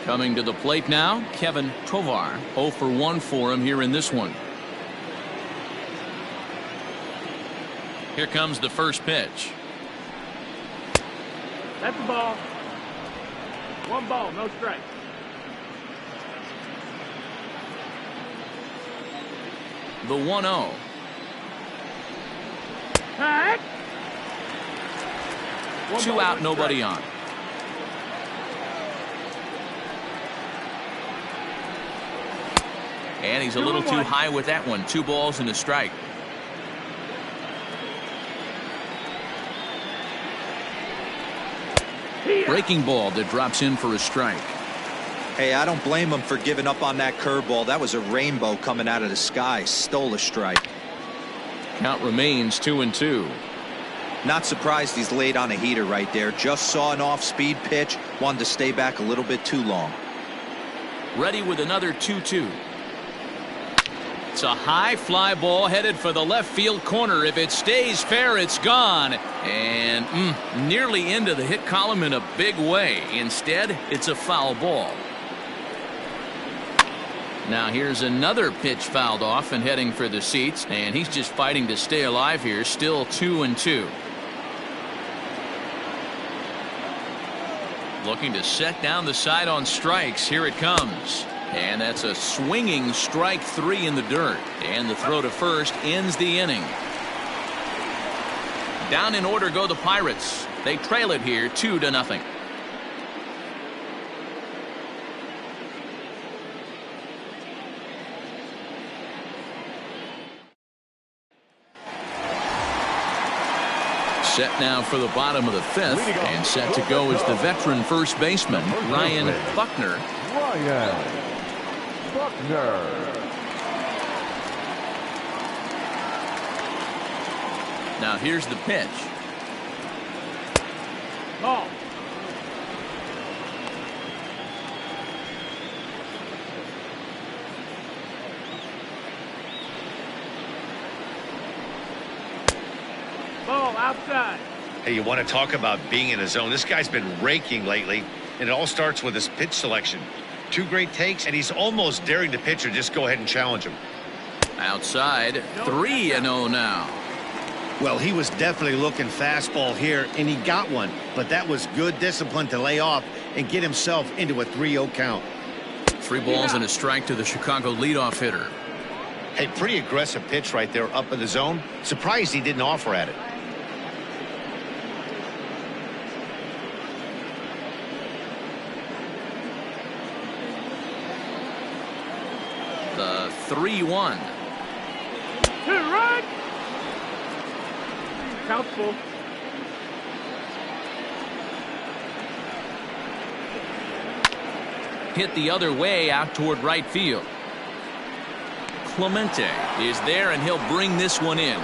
Speaker 1: Coming to the plate now, Kevin Kovar. 0-for-1 for him here in this one. Here comes the first pitch.
Speaker 5: That's the ball. 1 ball, no strike.
Speaker 1: The 1-0.
Speaker 5: Tag.
Speaker 1: 2 out, nobody on. And he's a little too high with that one. 2 balls and a strike. Breaking ball that drops in for a strike.
Speaker 3: Hey, I don't blame him for giving up on that curveball. That was a rainbow coming out of the sky. Stole a strike.
Speaker 1: Count remains 2-2.
Speaker 3: Not surprised he's laid on a heater right there. Just saw an off-speed pitch. Wanted to stay back a little bit too long.
Speaker 1: Ready with another 2-2. It's a high fly ball headed for the left field corner. If it stays fair, it's gone. And nearly into the hit column in a big way. Instead, it's a foul ball. Now here's another pitch fouled off and heading for the seats. And he's just fighting to stay alive here. Still 2-2. Looking to set down the side on strikes. Here it comes. And that's a swinging strike 3 in the dirt. And the throw to first ends the inning. Down in order go the Pirates. They trail it here 2-0. Set now for the bottom of the 5th. And set to go is the veteran first baseman, Ryan Buckner.
Speaker 6: Ryan Buckner.
Speaker 1: Now here's the pitch.
Speaker 5: Ball. Ball outside.
Speaker 4: Hey, you want to talk about being in a zone? This guy's been raking lately, and it all starts with his pitch selection. 2 great takes, and he's almost daring the pitcher just go ahead and challenge him.
Speaker 1: Outside, 3-0 now.
Speaker 2: Well, he was definitely looking fastball here, and he got one. But that was good discipline to lay off and get himself into a 3-0 count.
Speaker 1: 3 balls and a strike to the Chicago leadoff hitter.
Speaker 2: Hey, pretty aggressive pitch right there up in the zone. Surprised he didn't offer at it.
Speaker 1: The 3-1.
Speaker 5: Hit it right. Count's full.
Speaker 1: Hit the other way out toward right field. Clemente is there, and he'll bring this one in.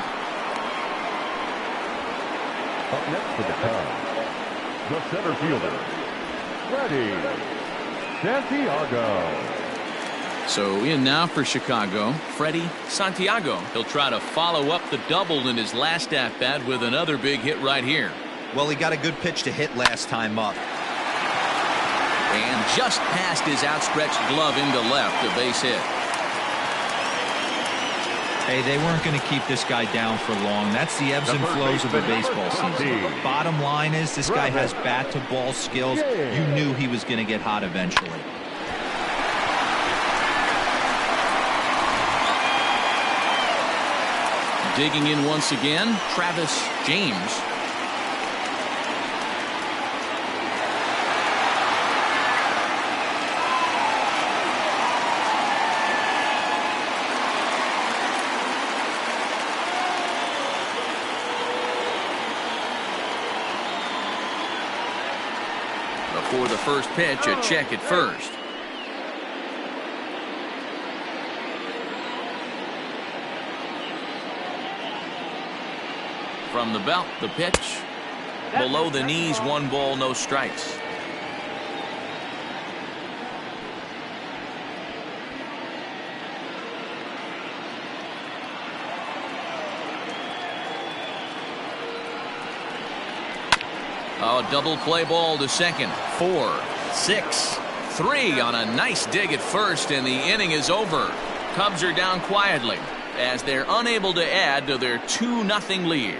Speaker 6: Up next for the Cubs, the center fielder, Freddie Santiago.
Speaker 1: So in now for Chicago, Freddie Santiago. He'll try to follow up the double in his last at-bat with another big hit right here.
Speaker 3: Well, he got a good pitch to hit last time up.
Speaker 1: And just past his outstretched glove into left, a base hit.
Speaker 3: Hey, they weren't going to keep this guy down for long. That's the ebbs and flows of a baseball season. Bottom line is this guy has bat-to-ball skills. You knew he was going to get hot eventually.
Speaker 1: Digging in once again, Travis James. Before the first pitch, a check at first. From the belt, the pitch. Below the knees, 1 ball, no strikes. Oh, double play ball to second. 4, 6, 3 on a nice dig at first, and the inning is over. Cubs are down quietly as they're unable to add to their 2-0 lead.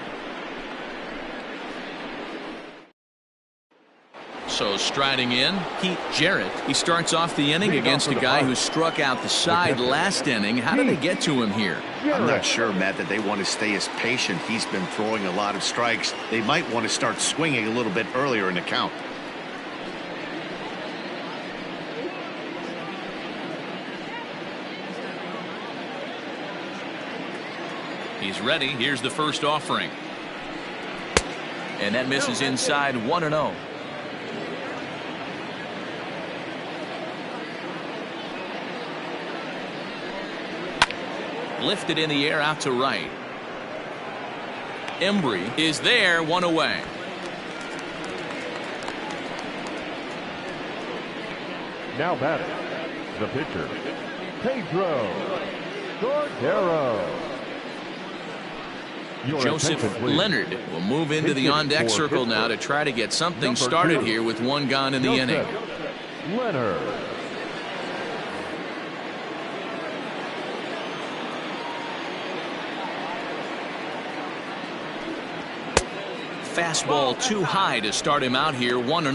Speaker 1: So striding in, Pete Jarrett. He starts off the inning against a guy who struck out the side last inning. How did they get to him here?
Speaker 2: I'm not sure, Matt, that they want to stay as patient. He's been throwing a lot of strikes. They might want to start swinging a little bit earlier in the count.
Speaker 1: He's ready. Here's the first offering. And that misses inside, 1-0. Lifted in the air out to right. Embry is there, 1 away.
Speaker 6: Now batting, the pitcher, Pedro Cordero.
Speaker 1: Joseph Leonard will move into the on-deck circle now to try to get something started here with 1 gone in the inning.
Speaker 6: Leonard.
Speaker 1: Fastball too high to start him out here, 1-0.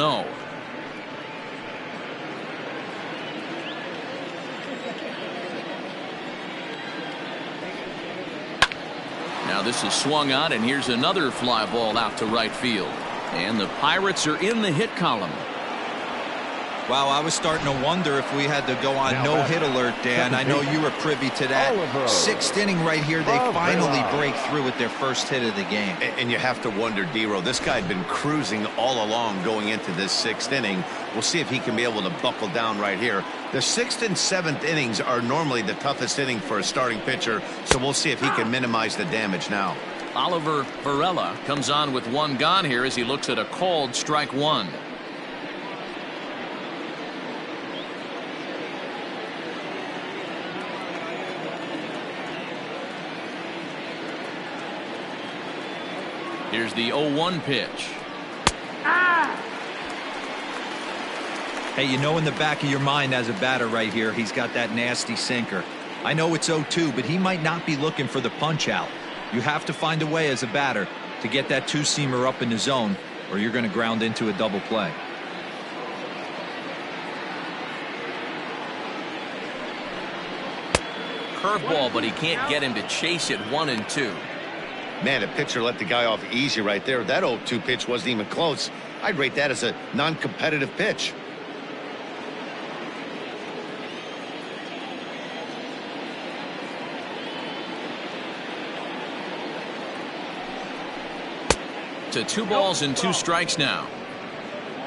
Speaker 1: Now this is swung on, and here's another fly ball out to right field. And the Pirates are in the hit column.
Speaker 3: Wow, I was starting to wonder if we had to go on no-hit alert, Dan. I know you were privy to that. 6th inning right here, they finally break through with their first hit of the game.
Speaker 2: And you have to wonder, D-Row, this guy had been cruising all along going into this 6th inning. We'll see if he can be able to buckle down right here. The 6th and 7th innings are normally the toughest inning for a starting pitcher, so we'll see if he can minimize the damage now.
Speaker 1: Oliver Varela comes on with 1 gone here as he looks at a called strike 1. Here's the 0-1 pitch.
Speaker 3: Hey, you know in the back of your mind as a batter right here, he's got that nasty sinker. I know it's 0-2, but he might not be looking for the punch out. You have to find a way as a batter to get that two-seamer up in the zone, or you're going to ground into a double play.
Speaker 1: Curveball, but he can't get him to chase it 1-2.
Speaker 2: Man, the pitcher let the guy off easy right there. That 0-2 pitch wasn't even close. I'd rate that as a non-competitive pitch.
Speaker 1: To 2 balls and 2 strikes now.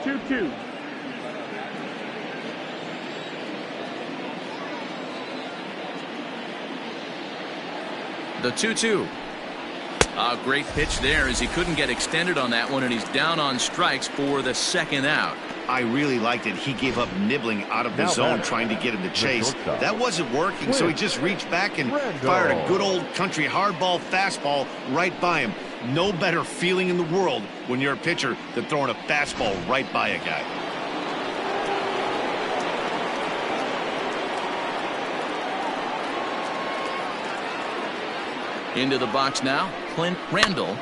Speaker 5: 2-2.
Speaker 1: The 2-2. A great pitch there as he couldn't get extended on that one, and he's down on strikes for the 2nd out.
Speaker 2: I really liked it. He gave up nibbling out of the zone trying to get him to chase. That wasn't working, so he just reached back and fired a good old country hardball fastball right by him. No better feeling in the world when you're a pitcher than throwing a fastball right by a guy.
Speaker 1: Into the box now, Clint Randall.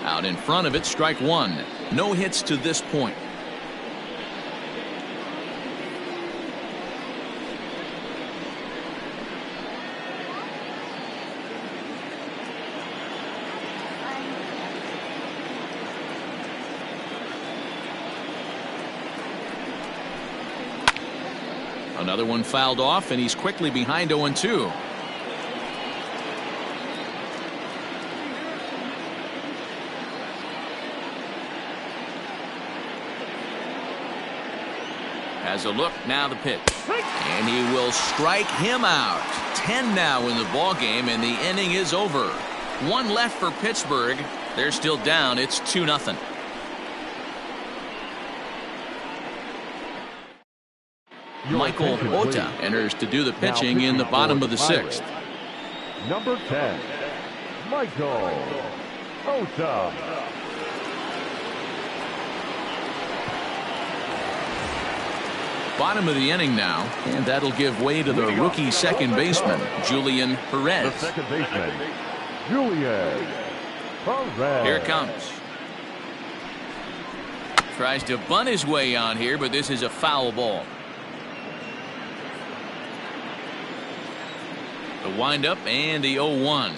Speaker 1: Out in front of it, strike 1. No hits to this point. Another one fouled off, and he's quickly behind 0-2. Has a look, now the pitch. And he will strike him out. 10 now in the ball game, and the inning is over. 1 left for Pittsburgh. They're still down. It's 2-0. Michael Ota enters to do the pitching in the bottom of the 6th.
Speaker 6: Number 10, Michael Ota.
Speaker 1: Bottom of the inning now, and that'll give way to the rookie second baseman, Julian Perez.
Speaker 6: The second baseman, Julian Perez.
Speaker 1: Here it comes. Tries to bunt his way on here, but this is a foul ball. The windup and the 0-1.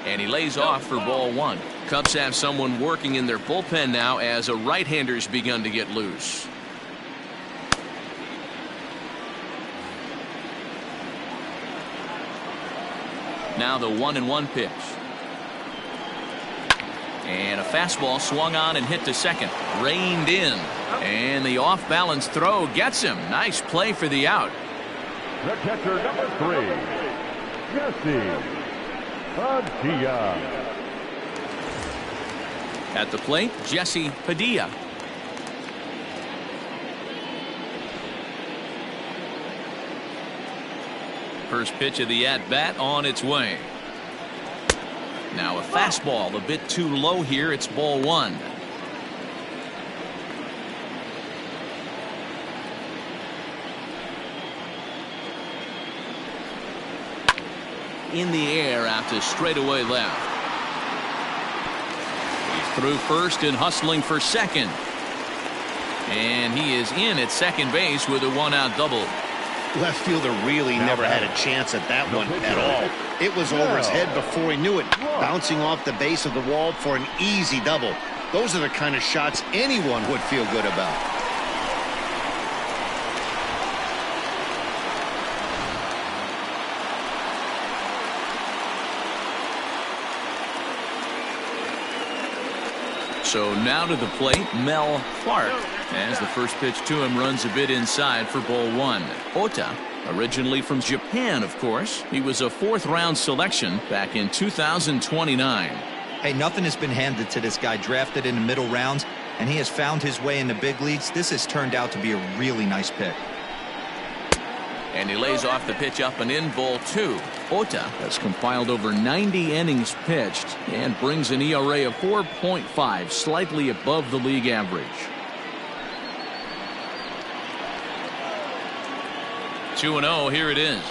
Speaker 1: And he lays off for ball 1. Cubs have someone working in their bullpen now as a right-hander's begun to get loose. Now the 1-1 pitch. And a fastball swung on and hit to second. Reined in. And the off-balance throw gets him. Nice play for the out.
Speaker 6: The catcher, number 3, Padilla.
Speaker 1: At the plate, Jesse Padilla. First pitch of the at-bat on its way. Now a fastball a bit too low here. It's ball 1. In the air out to straightaway left. He's through first and hustling for second. And he is in at second base with a 1-out double.
Speaker 2: Left fielder really never had a chance at that one at all. It was over his head before he knew it, bouncing off the base of the wall for an easy double. Those are the kind of shots anyone would feel good about.
Speaker 1: So now to the plate, Mel Clark, as the first pitch to him runs a bit inside for ball 1. Ota, originally from Japan, of course. He was a 4th-round selection back in 2029.
Speaker 3: Hey, nothing has been handed to this guy. Drafted in the middle rounds, and he has found his way in the big leagues. This has turned out to be a really nice pick.
Speaker 1: And he lays off the pitch up and in, ball 2. Ota has compiled over 90 innings pitched and brings an ERA of 4.5, slightly above the league average. 2-0, here it is.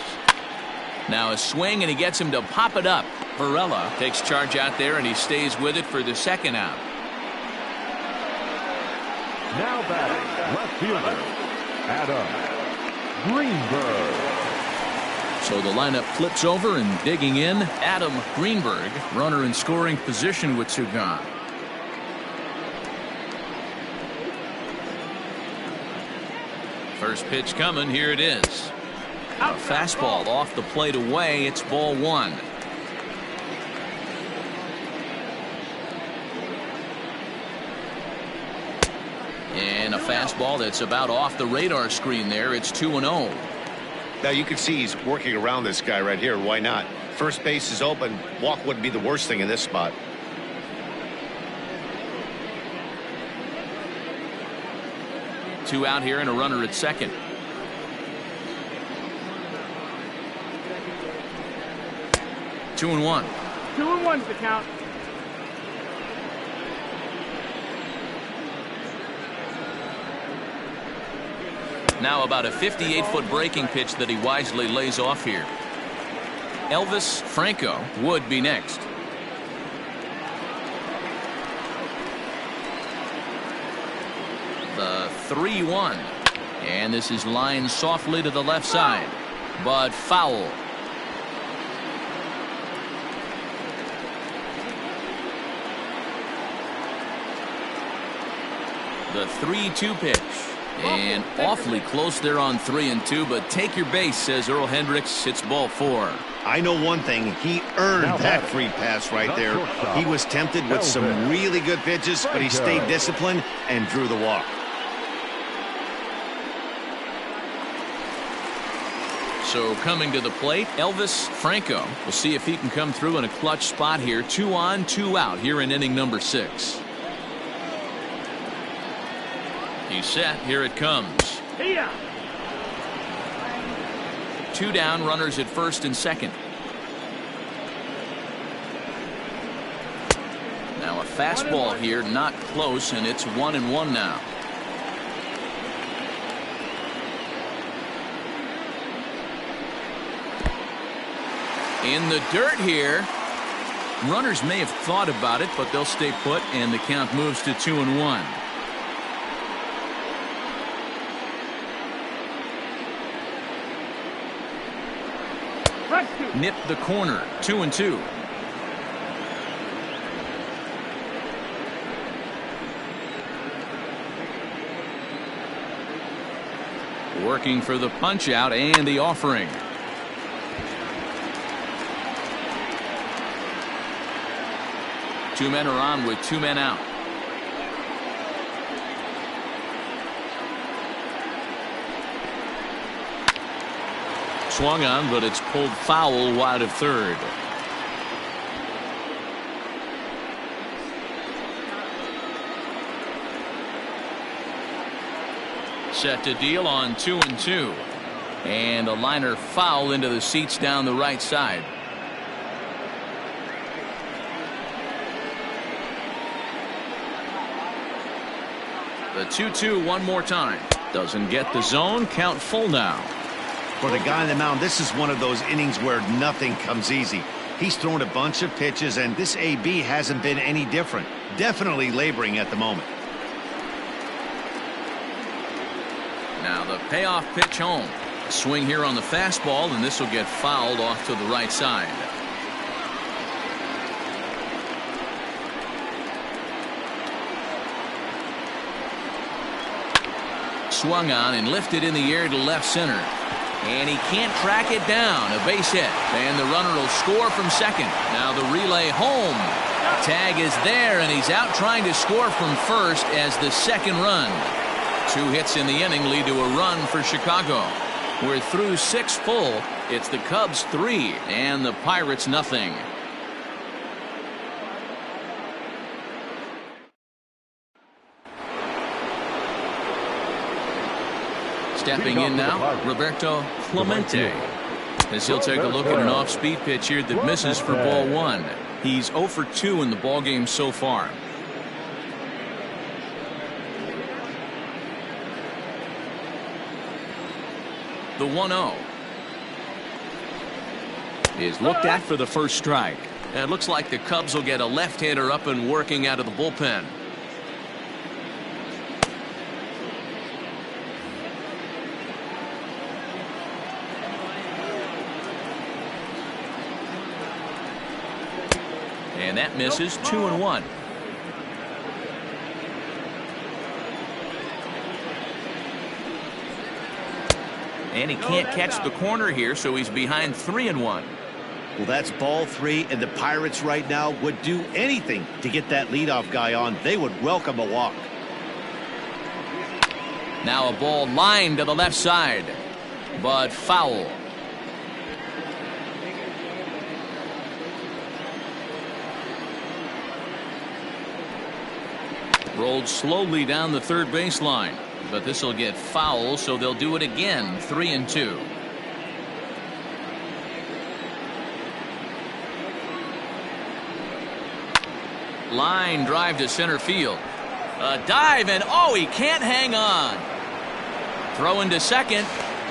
Speaker 1: Now a swing, and he gets him to pop it up. Varela takes charge out there, and he stays with it for the second out.
Speaker 6: Now batting, left fielder, Adam Greenberg.
Speaker 1: So the lineup flips over, and digging in, Adam Greenberg, runner in scoring position with two gone. First pitch coming. Here it is. A fastball off the plate away. It's ball one. And a fastball that's about off the radar screen there. It's 2-0.
Speaker 4: Now you can see he's working around this guy right here. Why not? First base is open. Walk wouldn't be the worst thing in this spot.
Speaker 1: Two out here and a runner at second. Two and one.
Speaker 5: 2-1's the count.
Speaker 1: Now about a 58-foot breaking pitch that he wisely lays off here. Elvis Franco would be next. The 3-1. And this is lined softly to the left side, but foul. The 3-2 pitch. And awfully close there on 3-2, but take your base, says Earl Hendricks. It's ball four.
Speaker 2: I know one thing. He earned that free pass right there. He was tempted with some really good pitches, but he stayed disciplined and drew the walk.
Speaker 1: So coming to the plate, Elvis Franco. We'll see if he can come through in a clutch spot here. 2 on, 2 out here in inning number 6. He's set. Here it comes. 2 down, runners at first and second. Now a fastball here, not close, and it's 1-1 now. In the dirt here. Runners may have thought about it, but they'll stay put, and the count moves to 2-1. Nipped the corner. 2-2. Working for the punch out and the offering. Two men are on with 2 men out. Swung on, but it's pulled foul wide of third. Set to deal on 2-2. And a liner foul into the seats down the right side. The 2-2 one more time. Doesn't get the zone. Count full now.
Speaker 2: For the guy on the mound, this is one of those innings where nothing comes easy. He's thrown a bunch of pitches, and this AB hasn't been any different. Definitely laboring at the moment.
Speaker 1: Now the payoff pitch home. A swing here on the fastball, and this will get fouled off to the right side. Swung on and lifted in the air to left center. And he can't track it down. A base hit. And the runner will score from second. Now the relay home. Tag is there, and he's out trying to score from first as the second run. 2 hits in the inning lead to a run for Chicago. We're through 6 full. It's the Cubs 3 and the Pirates nothing. Stepping in now, Roberto Clemente, as he'll take a look at an off-speed pitch here that misses for ball 1. He's 0 for 2 in the ballgame so far. The 1-0 is looked at for the first strike. And it looks like the Cubs will get a left-hander up and working out of the bullpen. And that misses. 2-1. And he can't catch the corner here, so he's behind 3-1.
Speaker 2: Well, that's ball 3, and the Pirates right now would do anything to get that leadoff guy on. They would welcome a walk.
Speaker 1: Now a ball lined to the left side, but foul. Rolled slowly down the third baseline, but this will get foul, so they'll do it again. 3-2. Line drive to center field. A dive, and oh, he can't hang on. Throw into second,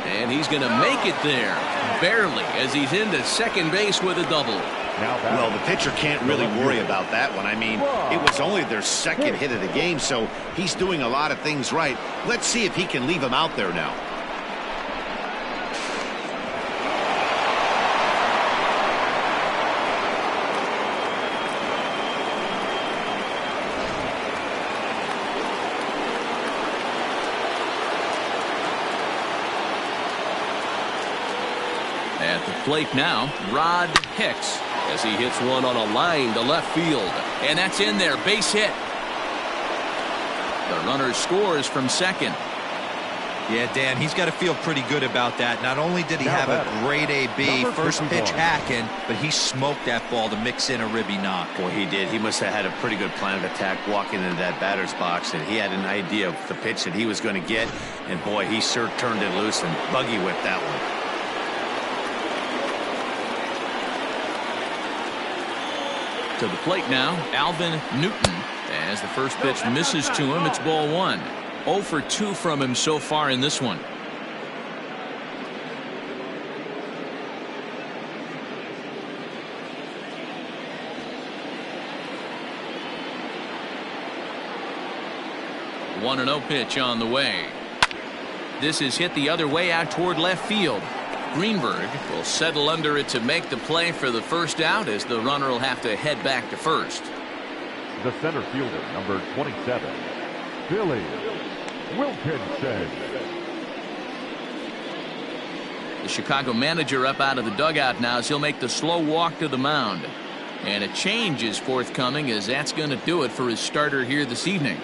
Speaker 1: and he's going to make it there. Barely, as he's into second base with a double.
Speaker 2: Well, the pitcher can't really worry about that one. I mean, it was only their second hit of the game, so he's doing a lot of things right. Let's see if he can leave him out there now.
Speaker 1: At the plate now, Rod Hicks, as he hits one on a line to left field. And that's in there, base hit. The runner scores from second.
Speaker 3: Yeah, Dan, he's got to feel pretty good about that. Not only did he have a great AB, first pitch hacking, but he smoked that ball to mix in a ribby knock.
Speaker 2: Boy, he did. He must have had a pretty good plan of attack walking into that batter's box, and he had an idea of the pitch that he was going to get. And boy, he sure turned it loose and buggy whipped that one.
Speaker 1: To the plate now, Alvin Newton, as the first pitch misses to him. It's ball 1. 0 for 2 from him so far in this one. One 1-0 pitch on the way. This is hit the other way out toward left field. Greenberg will settle under it to make the play for the first out, as the runner will have to head back to first.
Speaker 6: The center fielder, number 27, Billy Wilkinson.
Speaker 1: The Chicago manager up out of the dugout now, as he'll make the slow walk to the mound. And a change is forthcoming, as that's going to do it for his starter here this evening.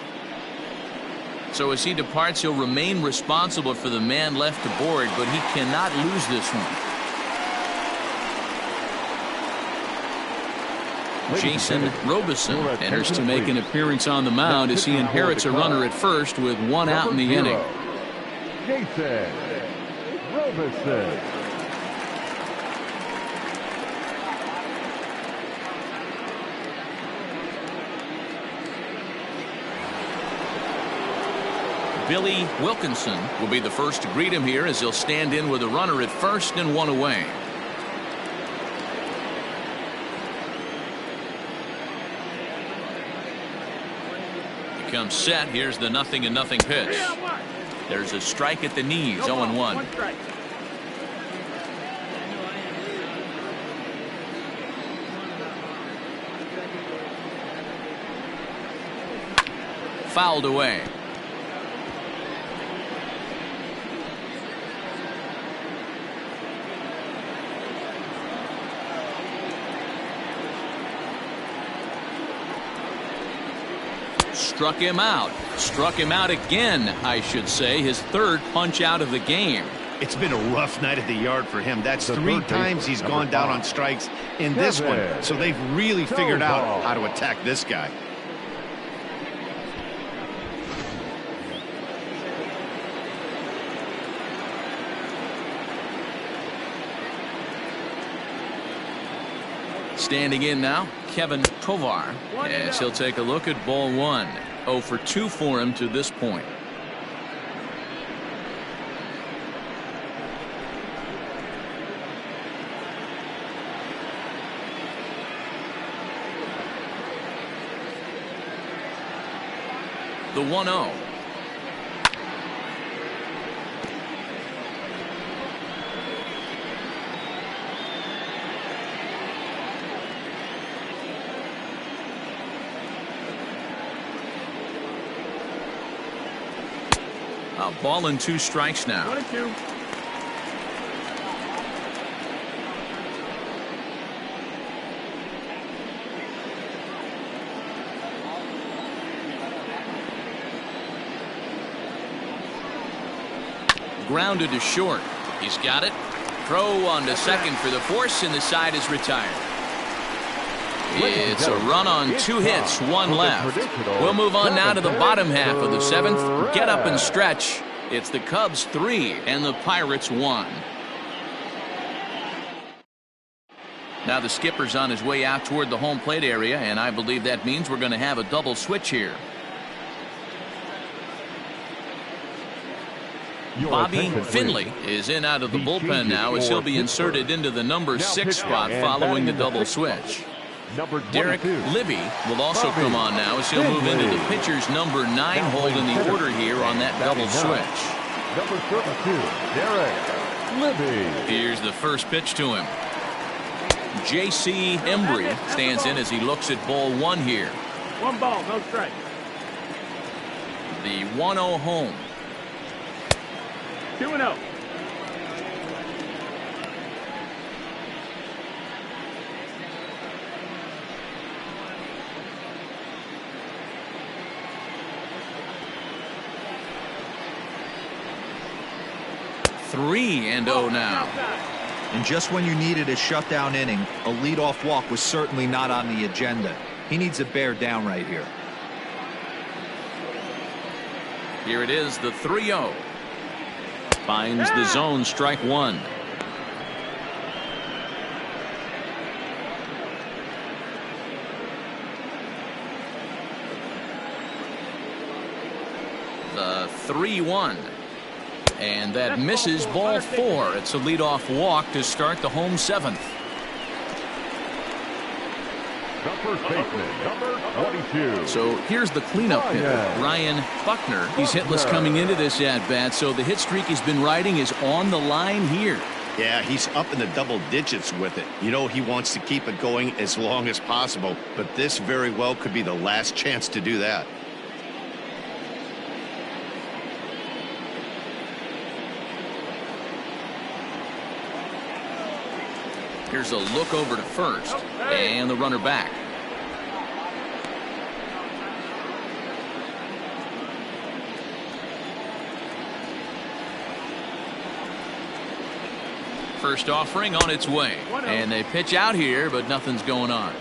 Speaker 1: So as he departs, he'll remain responsible for the man left to board, but he cannot lose this one. Jason Robison enters to make an appearance on the mound as he inherits a runner at first with one out in the inning.
Speaker 6: Jason Robison.
Speaker 1: Billy Wilkinson will be the first to greet him here, as he'll stand in with a runner at first and one away. He comes set. Here's the 0-0 pitch. There's a strike at the knees. 0-1. Fouled away. Struck him out. Struck him out again, I should say. His third punch out of the game.
Speaker 2: It's been a rough night at the yard for him. That's 3 times he's gone down on strikes in this one. So they've really figured out how to attack this guy.
Speaker 1: Standing in now, Kevin Kovar, as he'll take a look at ball 1. 0 for 2 for him to this point. The 1-0. A ball and 2 strikes now.
Speaker 5: 1-2.
Speaker 1: Grounded to short. He's got it. Throw on to second for the force, and the side is retired. It's a run on 2 hits, 1 left. We'll move on now to the bottom half of the 7th. Get up and stretch. It's the Cubs 3 and the Pirates 1. Now the skipper's on his way out toward the home plate area, and I believe that means we're going to have a double switch here. Bobby Finley is in out of the bullpen now as he'll be inserted into the number 6 spot following the double switch. Derek Libby will also come on now as he'll move into the pitcher's number 9 hold in the order here on that double switch.
Speaker 6: Number 32, Derek Libby.
Speaker 1: Here's the first pitch to him. J.C. Embry stands in as he looks at ball 1 here.
Speaker 5: 1 ball, no strike.
Speaker 1: The 1-0 home.
Speaker 5: 2-0.
Speaker 1: Three and 0 now.
Speaker 3: And just when you needed a shutdown inning, a leadoff walk was certainly not on the agenda. He needs to bear down right here.
Speaker 1: Here it is, the 3-0. Finds the zone, strike 1. The 3-1. And that misses, ball 4. It's a leadoff walk to start the home 7th.
Speaker 6: The first baseman, number 22.
Speaker 1: So here's the cleanup hitter, Ryan Buckner. He's hitless coming into this at-bat, so the hit streak he's been riding is on the line here.
Speaker 2: Yeah, he's up in the double digits with it. You know, he wants to keep it going as long as possible, but this very well could be the last chance to do that.
Speaker 1: Here's a look over to first, and the runner back. First offering on its way, and they pitch out here, but nothing's going on.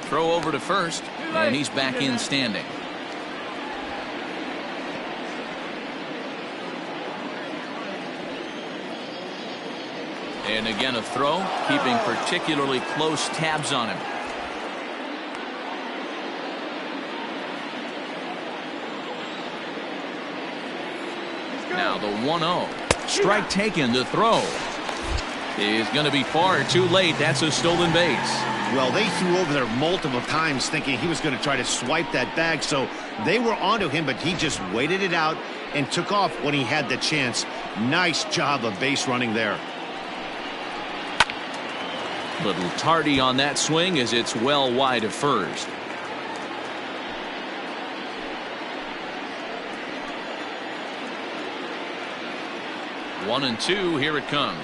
Speaker 1: Throw over to first, and he's back in standing. And again a throw, keeping particularly close tabs on him. Now the 1-0. Strike taken. The throw is going to be far too late. That's a stolen base.
Speaker 2: Well, they threw over there multiple times thinking he was going to try to swipe that bag, so they were onto him, but he just waited it out and took off when he had the chance. Nice job of base running there.
Speaker 1: Little tardy on that swing as it's well wide of first. One and two, here it comes.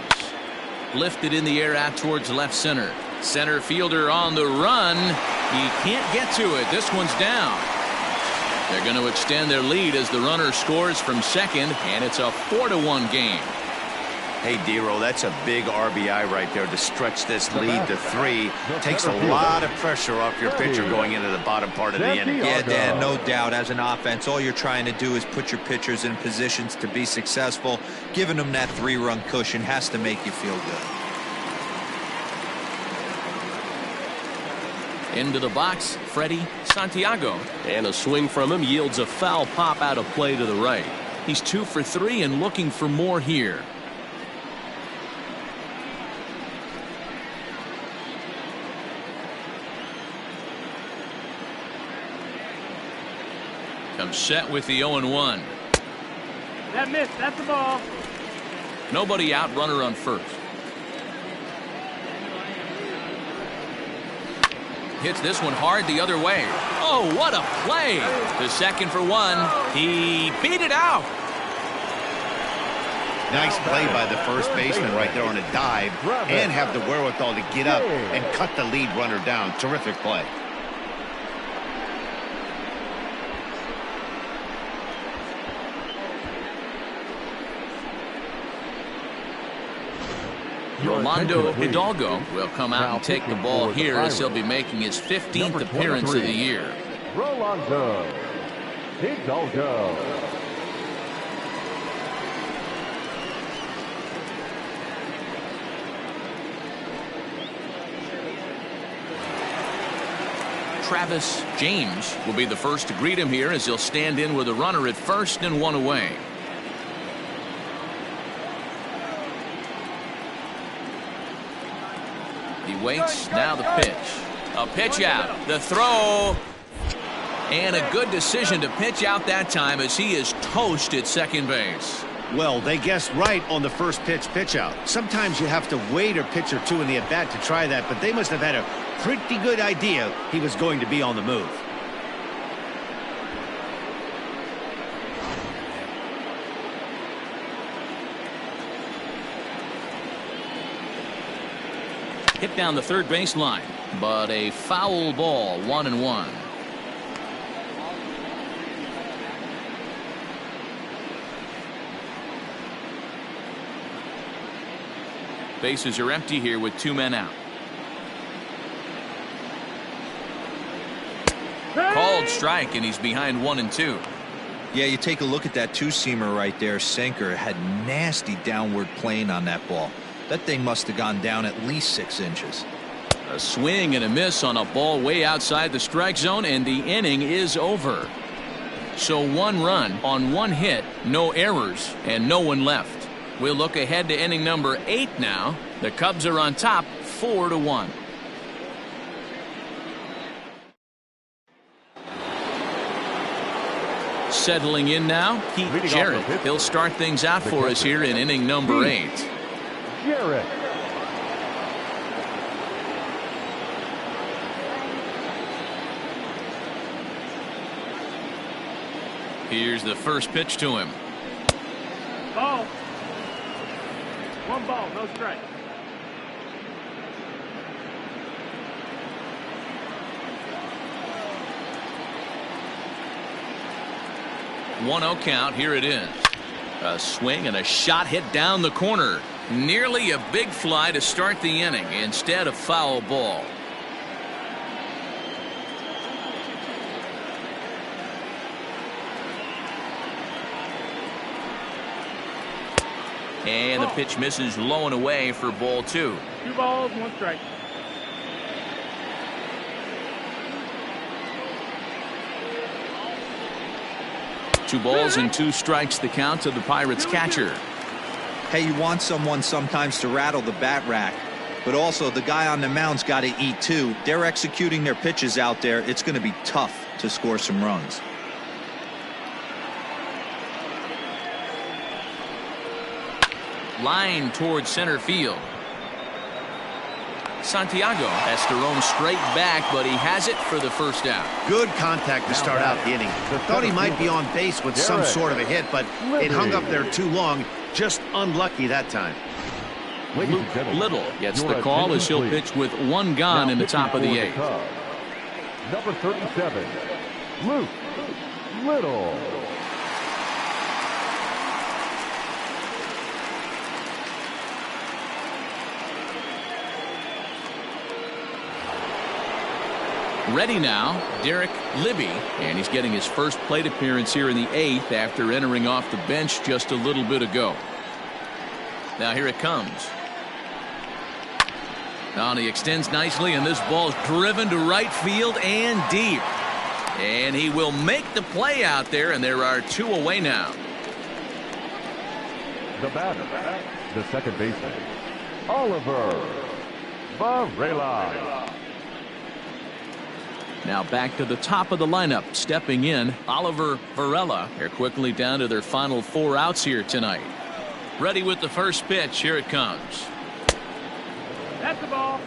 Speaker 1: Lifted in the air out towards left center. Center fielder on the run. He can't get to it. This one's down. They're going to extend their lead as the runner scores from second, and it's a 4-1 game.
Speaker 2: Hey, Dero, that's a big RBI right there to stretch this lead to 3. Takes a lot of pressure off your pitcher going into the bottom part of the inning.
Speaker 3: Yeah, Dan, no doubt. As an offense, all you're trying to do is put your pitchers in positions to be successful. Giving them that 3-run cushion has to make you feel good.
Speaker 1: Into the box, Freddie Santiago. And a swing from him yields a foul pop out of play to the right. He's 2 for 3 and looking for more here. Comes set with the 0-1.
Speaker 5: That missed. That's the ball.
Speaker 1: Nobody out, runner on first. Hits this one hard the other way. Oh, what a play. The second for 1. He beat it out.
Speaker 2: Nice play by the first baseman right there on a dive and have the wherewithal to get up and cut the lead runner down. Terrific play.
Speaker 1: Rolando Hidalgo will come out and take the ball here as he'll be making his 15th appearance of the year.
Speaker 6: Rolando Hidalgo.
Speaker 1: Travis James will be the first to greet him here as he'll stand in with a runner at first and 1 away. He waits, now the pitch. A pitch out, the throw, and a good decision to pitch out that time as he is toast at second base.
Speaker 2: Well, they guessed right on the first pitch out. Sometimes you have to wait a pitch or two in the at-bat to try that, but they must have had a pretty good idea he was going to be on the move.
Speaker 1: Hit down the third baseline, but a foul ball, 1-1. Bases are empty here with 2 men out. Called strike, and he's behind 1-2.
Speaker 3: Yeah, you take a look at that two-seamer right there. Sinker had nasty downward plane on that ball. That thing must have gone down at least 6 inches.
Speaker 1: A swing and a miss on a ball way outside the strike zone, and the inning is over. So 1 run on 1 hit, no errors, and no one left. We'll look ahead to inning number 8 now. The Cubs are on top 4-1. Settling in now, Pete Jarrett. He'll start things out for us here in inning number 8.
Speaker 6: Jarrett.
Speaker 1: Here's the first pitch to him.
Speaker 5: Ball. 1 ball, no strike.
Speaker 1: One 0 count. Here it is. A swing and a shot hit down the corner. Nearly a big fly to start the inning. Instead, a foul ball. And the pitch misses low and away for ball 2.
Speaker 5: 2 balls, 1 strike.
Speaker 1: Two balls and 2 strikes the count to the Pirates catcher.
Speaker 3: Hey, you want someone sometimes to rattle the bat rack, but also the guy on the mound's got to eat too. They're executing their pitches out there. It's going to be tough to score some runs.
Speaker 1: Line towards center field. Santiago has to roam straight back, but he has it for the first out.
Speaker 2: Good contact to start out the inning. Thought he might be on base with some sort of a hit, but it hung up there too long. Just unlucky that time.
Speaker 1: Luke Little gets the call as he'll pitch with 1 gone in the top of the 8th.
Speaker 6: Number 37, Luke Little.
Speaker 1: Ready now, Derek Libby, and he's getting his first plate appearance here in the 8th after entering off the bench just a little bit ago. Now here it comes. Now he extends nicely, and this ball is driven to right field and deep. And he will make the play out there, and there are 2 away now.
Speaker 6: The batter, the second baseman, Oliver Varela.
Speaker 1: Now back to the top of the lineup. Stepping in, Oliver Varela. They're quickly down to their final 4 outs here tonight. Ready with the first pitch. Here it comes.
Speaker 5: That's the ball.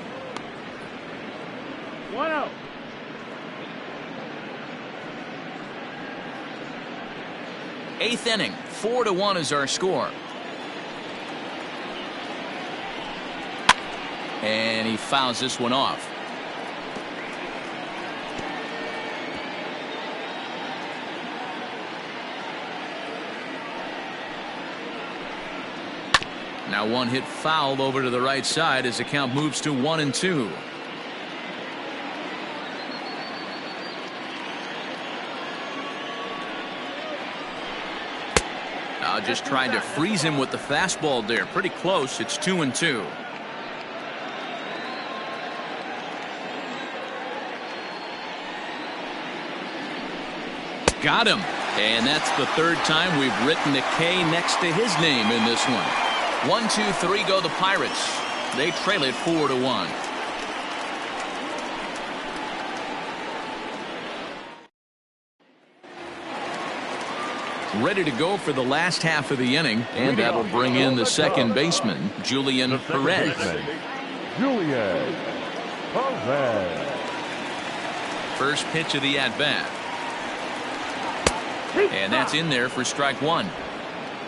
Speaker 5: 1-0.
Speaker 1: Eighth inning, 4-1 is our score. And he fouls this one off. Now one hit foul over to the right side as the count moves to 1-2. Now just trying to freeze him with the fastball there. Pretty close. It's 2-2. Got him. And that's the 3rd time we've written a K next to his name in this one. 1, 2, 3 go the Pirates. They trail it 4-1. Ready to go for the last half of the inning, and that'll bring in the second baseman, Julian Perez.
Speaker 6: Julian Perez.
Speaker 1: First pitch of the at-bat. And that's in there for strike 1.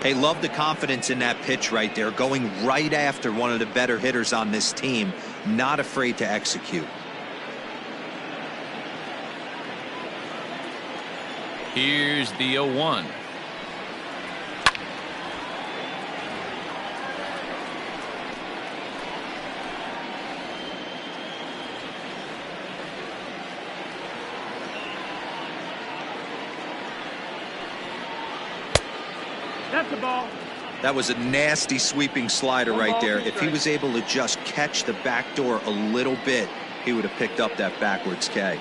Speaker 3: Hey, love the confidence in that pitch right there, going right after one of the better hitters on this team, not afraid to execute.
Speaker 1: Here's the 0-1.
Speaker 5: That's the ball.
Speaker 3: That was a nasty sweeping slider right there. If he was able to just catch the back door a little bit, he would have picked up that backwards K.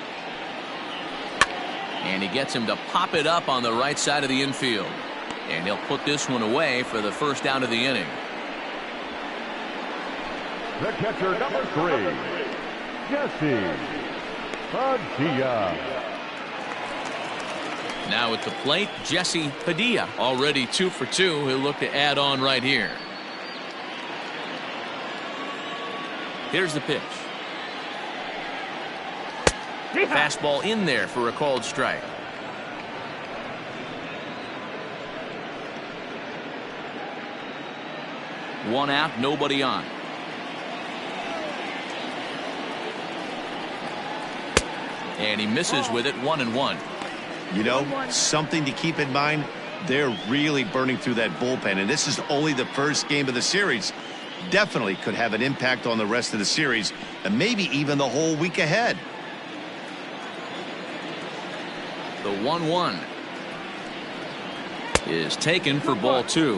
Speaker 1: And he gets him to pop it up on the right side of the infield. And he'll put this one away for the first out of the inning.
Speaker 6: The catcher, number 3, Jesse Padilla.
Speaker 1: Now at the plate, Jesse Padilla, already 2 for 2. He'll look to add on right here. Here's the pitch. Fastball in there for a called strike. One out, nobody on. And he misses with it, 1-1.
Speaker 2: You know, something to keep in mind, they're really burning through that bullpen, and this is only the first game of the series. Definitely could have an impact on the rest of the series, and maybe even the whole week ahead.
Speaker 1: The 1-1 is taken for ball 2.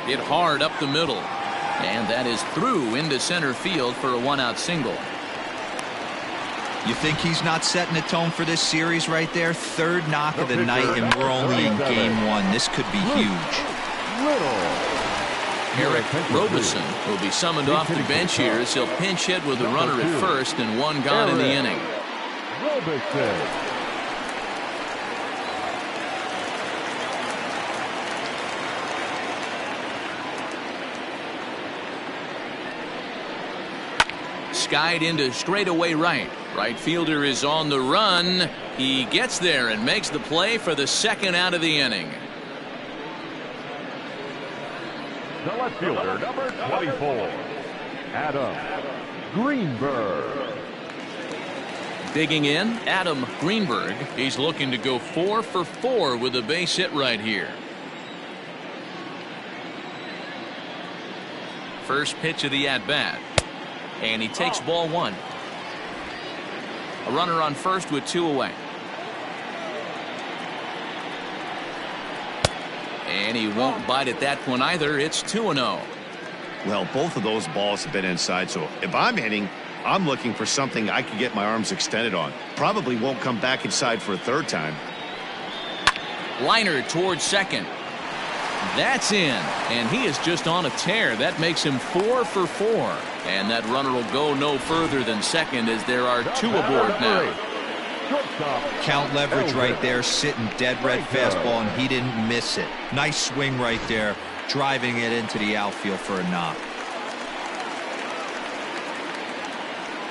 Speaker 1: Hit hard up the middle. And that is through into center field for a 1-out single.
Speaker 3: You think he's not setting the tone for this series right there? 3rd knock of the night, and we're only in game 1. This could be huge.
Speaker 1: Eric Roberson will be summoned off the bench here as he'll pinch hit with a runner at first and 1 gone in the inning.
Speaker 6: Roberson.
Speaker 1: Skied into straightaway right. Right fielder is on the run. He gets there and makes the play for the 2nd out of the inning.
Speaker 6: The left fielder, number 24, Adam Greenberg.
Speaker 1: Digging in, Adam Greenberg. He's looking to go 4 for 4 with a base hit right here. First pitch of the at-bat. And he takes ball 1. A runner on first with 2 away. And he won't bite at that one either. It's 2-0.
Speaker 2: Well, both of those balls have been inside, so if I'm hitting, I'm looking for something I can get my arms extended on. Probably won't come back inside for a third time.
Speaker 1: Liner towards second. That's in, and he is just on a tear. That makes him 4 for 4. And that runner will go no further than second as there are 2 aboard now.
Speaker 3: Count leverage right there, sitting dead red fastball, and he didn't miss it. Nice swing right there, driving it into the outfield for a knock.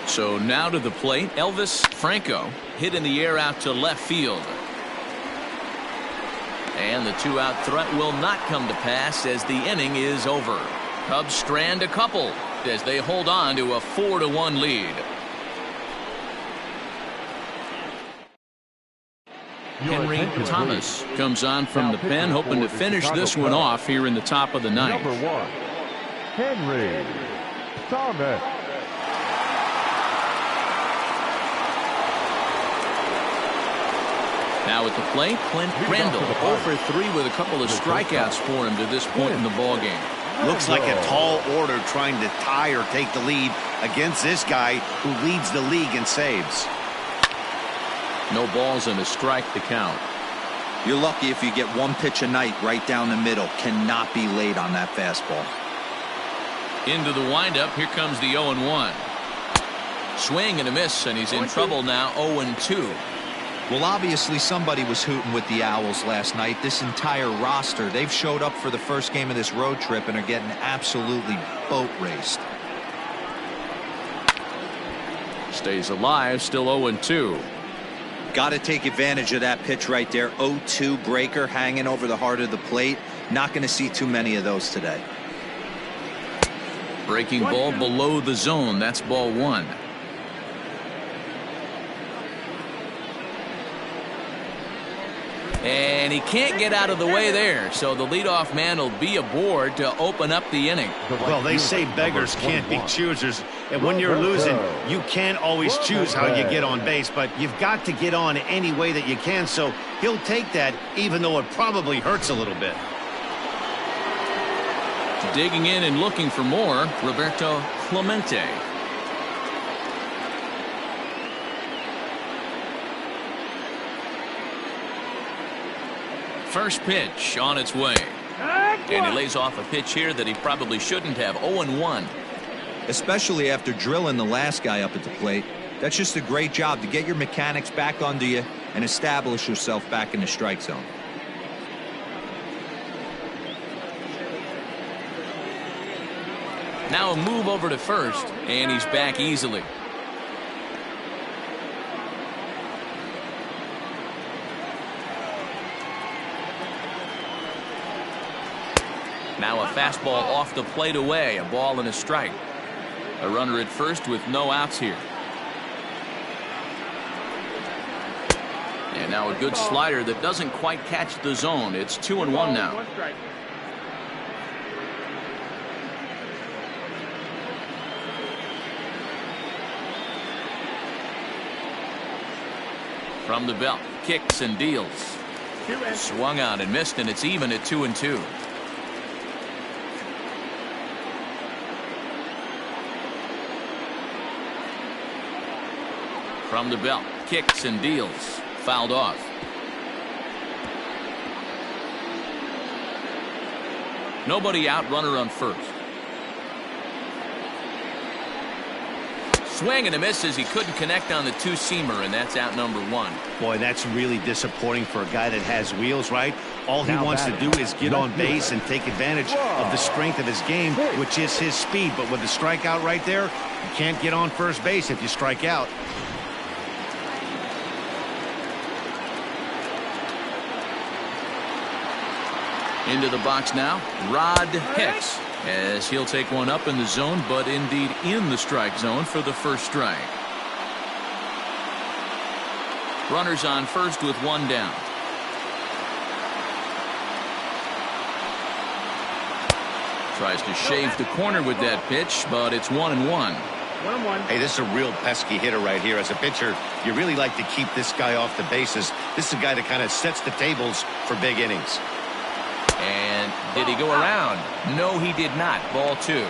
Speaker 1: So now to the plate, Elvis Franco hit in the air out to left field. And the 2-out threat will not come to pass as the inning is over. Cubs strand a couple as they hold on to a 4-1 lead. Henry Thomas comes on from the pen, hoping to finish this one off here in the top of the ninth.
Speaker 6: Number 1, Henry Thomas.
Speaker 1: Now at the plate, Clint Randall 0 for 3 with a couple of strikeouts for him to this point in the ballgame.
Speaker 2: Looks like a tall order trying to tie or take the lead against this guy who leads the league in saves.
Speaker 1: No balls and a strike to count.
Speaker 3: You're lucky if you get one pitch a night right down the middle. Cannot be late on that fastball.
Speaker 1: Into the windup, here comes the 0-1. Swing and a miss, and he's in trouble now, 0-2.
Speaker 3: Well, obviously somebody was hooting with the Owls last night. This entire roster, they've showed up for the first game of this road trip and are getting absolutely boat raced.
Speaker 1: Stays alive, still 0-2.
Speaker 3: Got to take advantage of that pitch right there. 0-2 breaker hanging over the heart of the plate. Not going to see too many of those today.
Speaker 1: Breaking ball below the zone. That's ball 1. And he can't get out of the way there, so the leadoff man will be aboard to open up the inning.
Speaker 2: Well, they say beggars can't be choosers, and when you're losing, you can't always choose how you get on base, but you've got to get on any way that you can, so he'll take that, even though it probably hurts a little bit.
Speaker 1: Digging in and looking for more, Roberto Clemente. First pitch on its way. And he lays off a pitch here that he probably shouldn't have. 0-1.
Speaker 3: Especially after drilling the last guy up at the plate. That's just a great job to get your mechanics back under you and establish yourself back in the strike zone.
Speaker 1: Now a move over to first, and he's back easily. Now a fastball off the plate away, a ball and a strike. A runner at first with no outs here. And now a good slider that doesn't quite catch the zone. It's 2-1 now. From the belt, kicks and deals. Swung on and missed, and it's even at 2-2. From the belt, kicks and deals. Fouled off. Nobody out, runner on first. Swing and a miss as he couldn't connect on the two-seamer, and that's out number 1.
Speaker 2: Boy, that's really disappointing for a guy that has wheels, right? All he wants to do is get on base and take advantage of the strength of his game, which is his speed. But with the strikeout right there, you can't get on first base if you strike out.
Speaker 1: Into the box now, Rod Hicks, as he'll take one up in the zone, but indeed in the strike zone for the first strike. Runners on first with 1 down. Tries to shave the corner with that pitch, but it's 1-1.
Speaker 2: Hey, this is a real pesky hitter right here. As a pitcher, you really like to keep this guy off the bases. This is a guy that kind of sets the tables for big innings.
Speaker 1: And did he go around? No, he did not. Ball 2.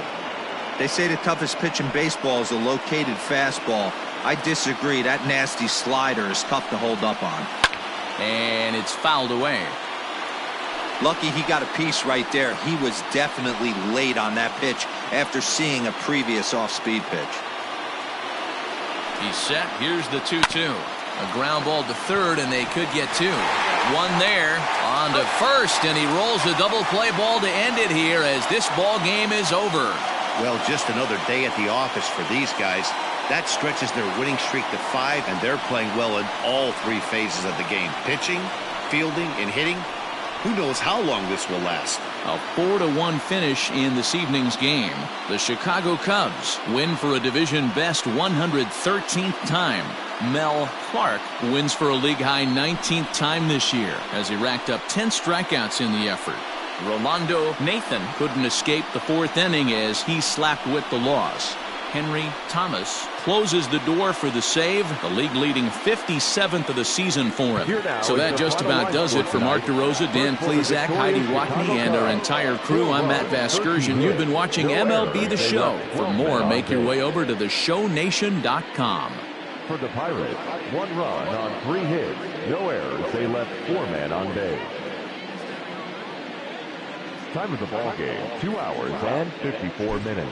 Speaker 3: They say the toughest pitch in baseball is a located fastball. I disagree. That nasty slider is tough to hold up on.
Speaker 1: And it's fouled away.
Speaker 3: Lucky he got a piece right there. He was definitely late on that pitch after seeing a previous off-speed pitch.
Speaker 1: He's set. Here's the 2-2. A ground ball to third, and they could get two. One there on to first, and he rolls a double play ball to end it here as this ball game is over.
Speaker 2: Well, just another day at the office for these guys. That stretches their winning streak to 5, and they're playing well in all 3 phases of the game. Pitching, fielding, and hitting. Who knows how long this will last.
Speaker 1: A 4-1 finish in this evening's game. The Chicago Cubs win for a division-best 113th time. Mel Clark wins for a league-high 19th time this year as he racked up 10 strikeouts in the effort. Rolando Nathan couldn't escape the 4th inning as he slapped with the loss. Henry Thomas closes the door for the save, the league-leading 57th of the season for him. So that just about does it for Mark DeRosa, Dan Plesac, Heidi Watney, and our entire crew. I'm Matt Vasgersian. You've been watching MLB The Show. For more, make your way over to theshownation.com.
Speaker 6: For the Pirates, 1 run on 3 hits, no errors. They left 4 men on base. Time of the ball game, 2 hours and 54 minutes.